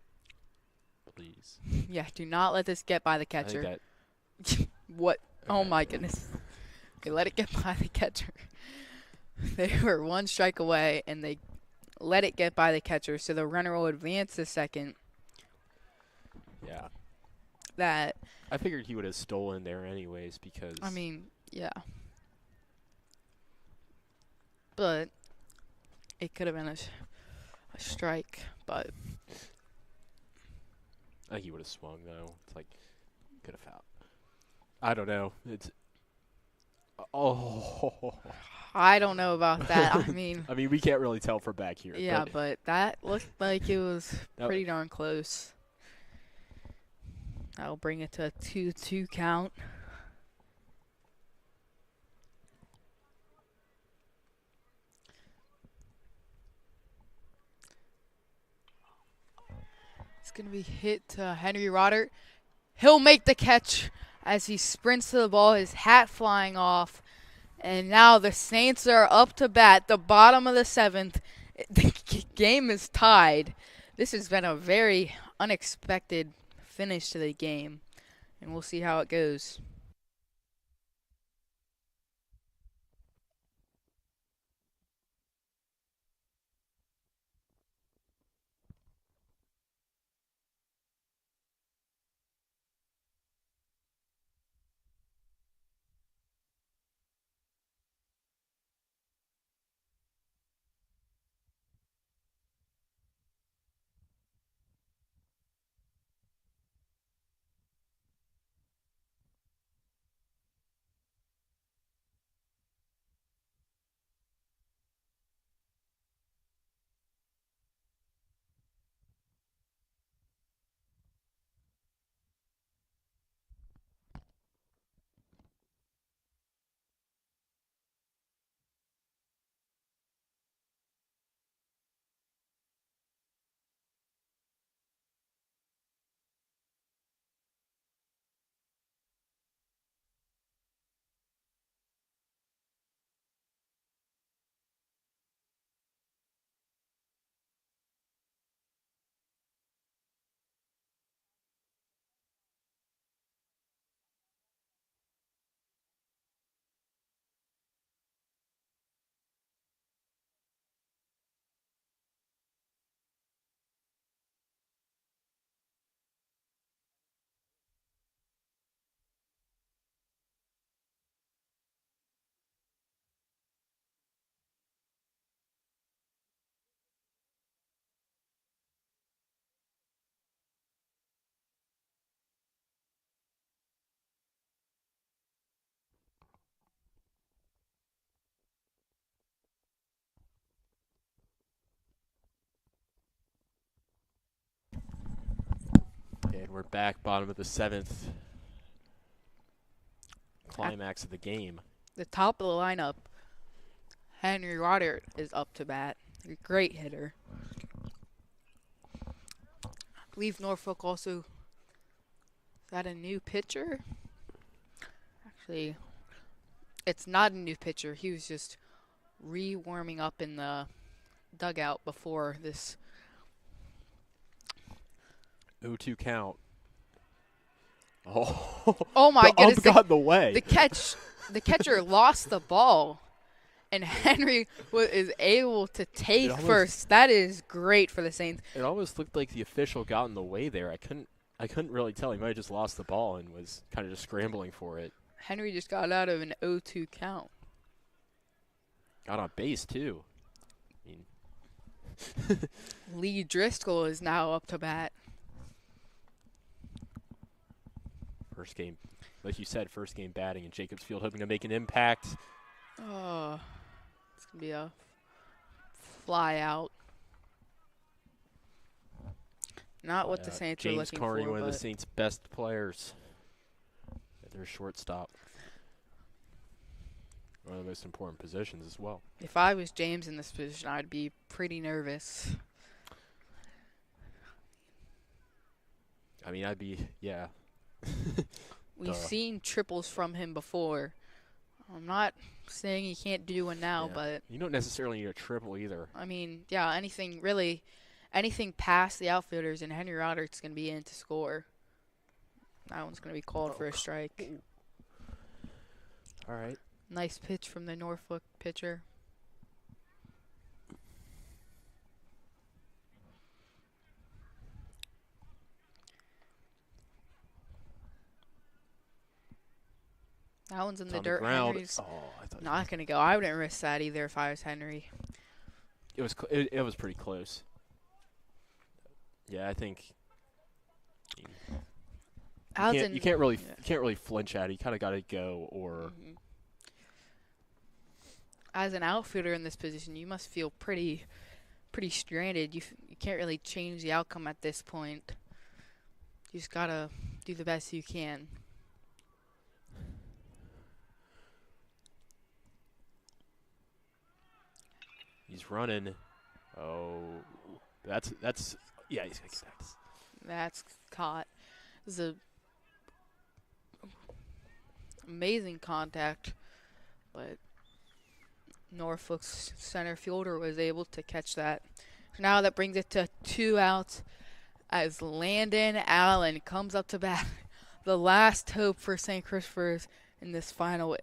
please. Yeah, do not let this get by the I think catcher. that. What? Oh Okay. my goodness. They let it get by the catcher. They were one strike away, and they let it get by the catcher, so the runner will advance to second. Yeah. That, I figured he would have stolen there anyways because. I mean, yeah. But it could have been a strike, but I think he would have swung though. It's like could have fouled. I don't know. It's. Oh. I don't know about that. I mean, I mean, we can't really tell from back here. yeah, but that looked like it was That- pretty darn close. That'll bring it to a 2-2 count. It's going to be hit to Henry Rodder. He'll make the catch as he sprints to the ball, his hat flying off. And now the Saints are up to bat, the bottom of the seventh. The game is tied. This has been a very unexpected finish to the game, and we'll see how it goes. And we're back, bottom of the seventh. Climax of the game. The top of the lineup, Henry Rodder is up to bat. A great hitter. I believe Norfolk also got a new pitcher. Actually, it's not a new pitcher. He was just re-warming up in the dugout before this. 0-2 count. Oh. Oh my the goodness! ump got in the way. The catcher lost the ball, and Henry is able to take almost- first. That is great for the Saints. It almost looked like the official got in the way there. I couldn't really tell. He might have just lost the ball and was kind of just scrambling for it. Henry just got out of an 0-2 count. Got on base too. I mean, Lee Driscoll is now up to bat. first game, like you said, first game batting in Jacobs Field, hoping to make an impact. Oh, it's gonna be a fly out. Not what the Saints were James looking Carney, for, one of the but Saints' best players at their shortstop. One of the most important positions as well. if I was James in this position, I'd be pretty nervous. I mean, I'd be, yeah. We've Duh. seen triples from him before. I'm not saying he can't do one now, Yeah. but You don't necessarily need a triple either. I mean, yeah, anything past the outfielders and Henry Roderick's gonna be in to score. That one's gonna be called for a strike. All right. Nice pitch from the Norfolk pitcher. That one's in It's the on the dirt. ground. Henry's Oh, I thought not gonna go. I wouldn't risk that either if I was Henry. it was pretty close. Yeah, I think you can't really flinch at it. You kind of got to go or As an outfielder in this position, you must feel pretty stranded. You can't really change the outcome at this point. You just gotta do the best you can. he's running. Oh, that's yeah. He's gonna get that. That's caught. This is a amazing contact, but Norfolk's center fielder was able to catch that. Now that brings it to 2 outs as Landon Allen comes up to bat. The last hope for St. Christopher's in this final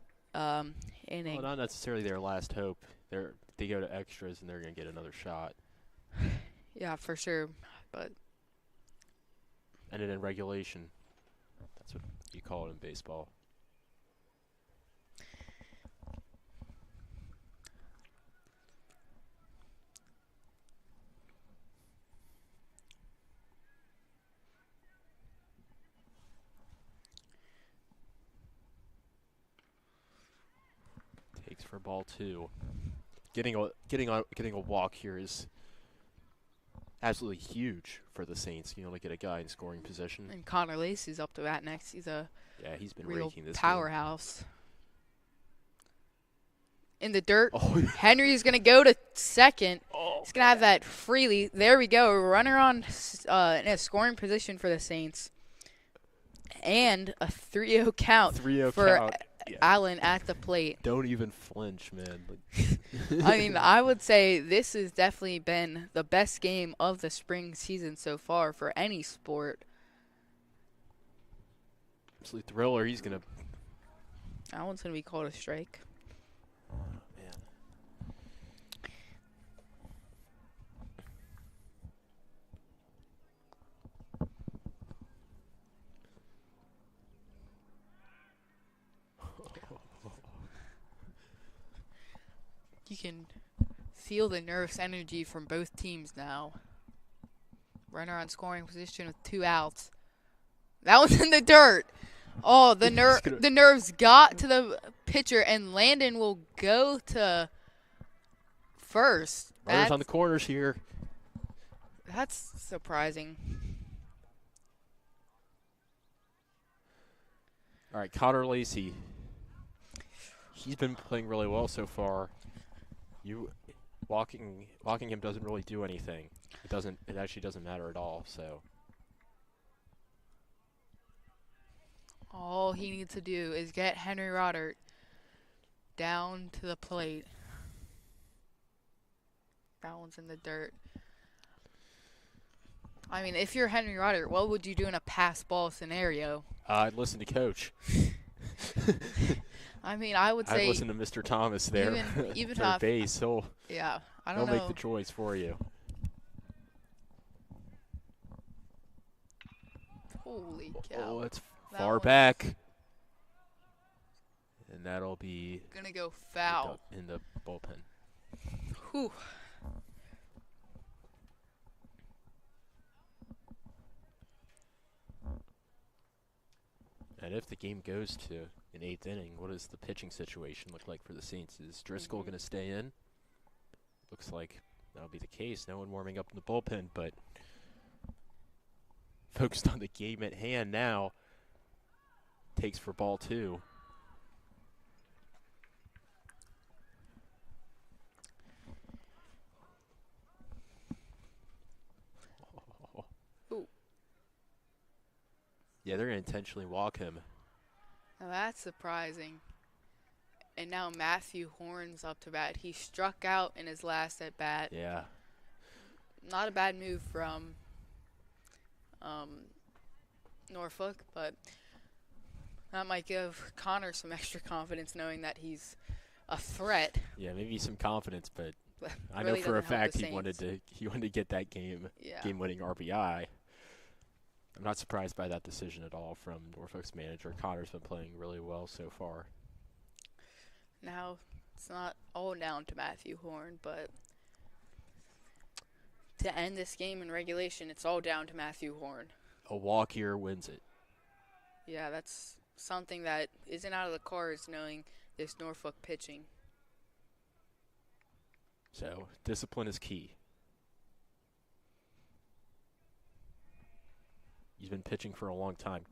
inning. Well, not necessarily their last hope. They go to extras and they're gonna get another shot. Yeah, for sure. But Ended in regulation. That's what you call it in baseball. Takes for ball 2. Getting a walk here is absolutely huge for the Saints. You only get a guy in scoring position. and Connor Lacey's up to bat next. He's a He's been real raking this powerhouse. In the dirt, game. Oh, Henry's gonna go to second. He's gonna have that freely. There we go. Runner on in a scoring position for the Saints, and a 3-0 count 3-0 for count. Yeah. Allen at the plate. Don't even flinch, man. I mean, I would say this has definitely been the best game of the spring season so far for any sport. Absolute thriller. He's gonna. That one's gonna be called a strike. Man. You can feel the nervous energy from both teams now. Runner on scoring position with 2 outs. That one's in the dirt. Oh, the nerves got to the pitcher, and Landon will go to first. Runners on the corners here. That's surprising. All right, Connor Lacey. He's been playing really well so far. You walking him doesn't really do anything. It actually doesn't matter at all. So All he needs to do is get Henry Roderick down to the plate. That one's in the dirt. I mean, if you're Henry Roderick, what would you do in a pass ball scenario? I'd listen to Coach. I mean, I would say I'd listen to Mr. Thomas there. even third if base. He'll I don't know. make the choice for you. Holy cow! Oh, that's That far one's back, and that'll be gonna go foul. in the bullpen. Whew. And if the game goes to an 8th inning, what does the pitching situation look like for the Saints? Is Driscoll going to stay in? Looks like that'll be the case. No one warming up in the bullpen, but focused on the game at hand now. Takes for ball 2. Ooh. Yeah, they're going to intentionally walk him. Now that's surprising. And now Matthew Horn's up to bat. He struck out in his last at bat. Yeah. Not a bad move from um, Norfolk, but that might give Connor some extra confidence knowing that he's a threat. Yeah, maybe some confidence, but I know Really for a doesn't help fact the he wanted to get that Yeah. game-winning RBI. I'm not surprised by that decision at all from Norfolk's manager. Connor's been playing really well so far. Now, it's not all down to Matthew Horn, but to end this game in regulation, it's all down to Matthew Horn. A walk here wins it. Yeah, that's something that isn't out of the cards knowing this Norfolk pitching. So discipline is key. He's been pitching for a long time.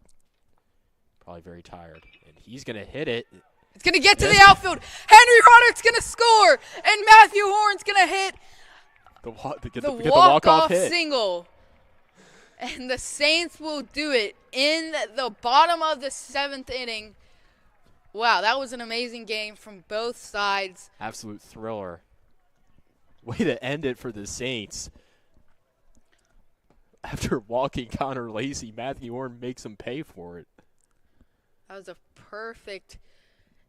Probably very tired. And he's going to hit it. It's going to get to the outfield. Henry Roderick's going to score. And Matthew Horn's going to hit Get the the walk-off hit. single. And the Saints will do it in the bottom of the 7th inning. Wow, that was an amazing game from both sides. Absolute thriller. Way to end it for the Saints. After walking Connor Lacey, Matthew Horn makes him pay for it. That was a perfect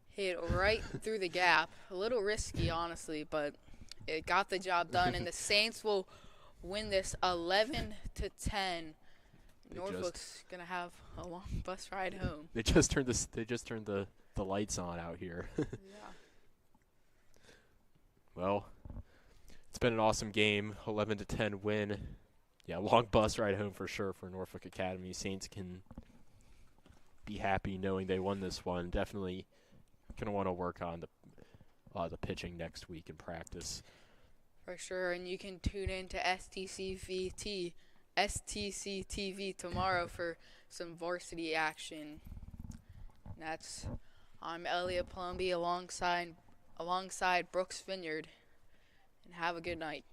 hit right through the gap. A little risky, honestly, but it got the job done. And the Saints will win this 11-10. Norfolk's gonna have a long bus ride home. They just turned the lights on out here. Yeah. Well, it's been an awesome game. 11-10 win. Yeah, long bus ride home for sure for Norfolk Academy. Saints can be happy knowing they won this one. Definitely gonna want to work on the pitching next week in practice. For sure, and you can tune in to STC TV tomorrow for some varsity action. I'm Elliot Plumby alongside Brooks Vineyard, and have a good night.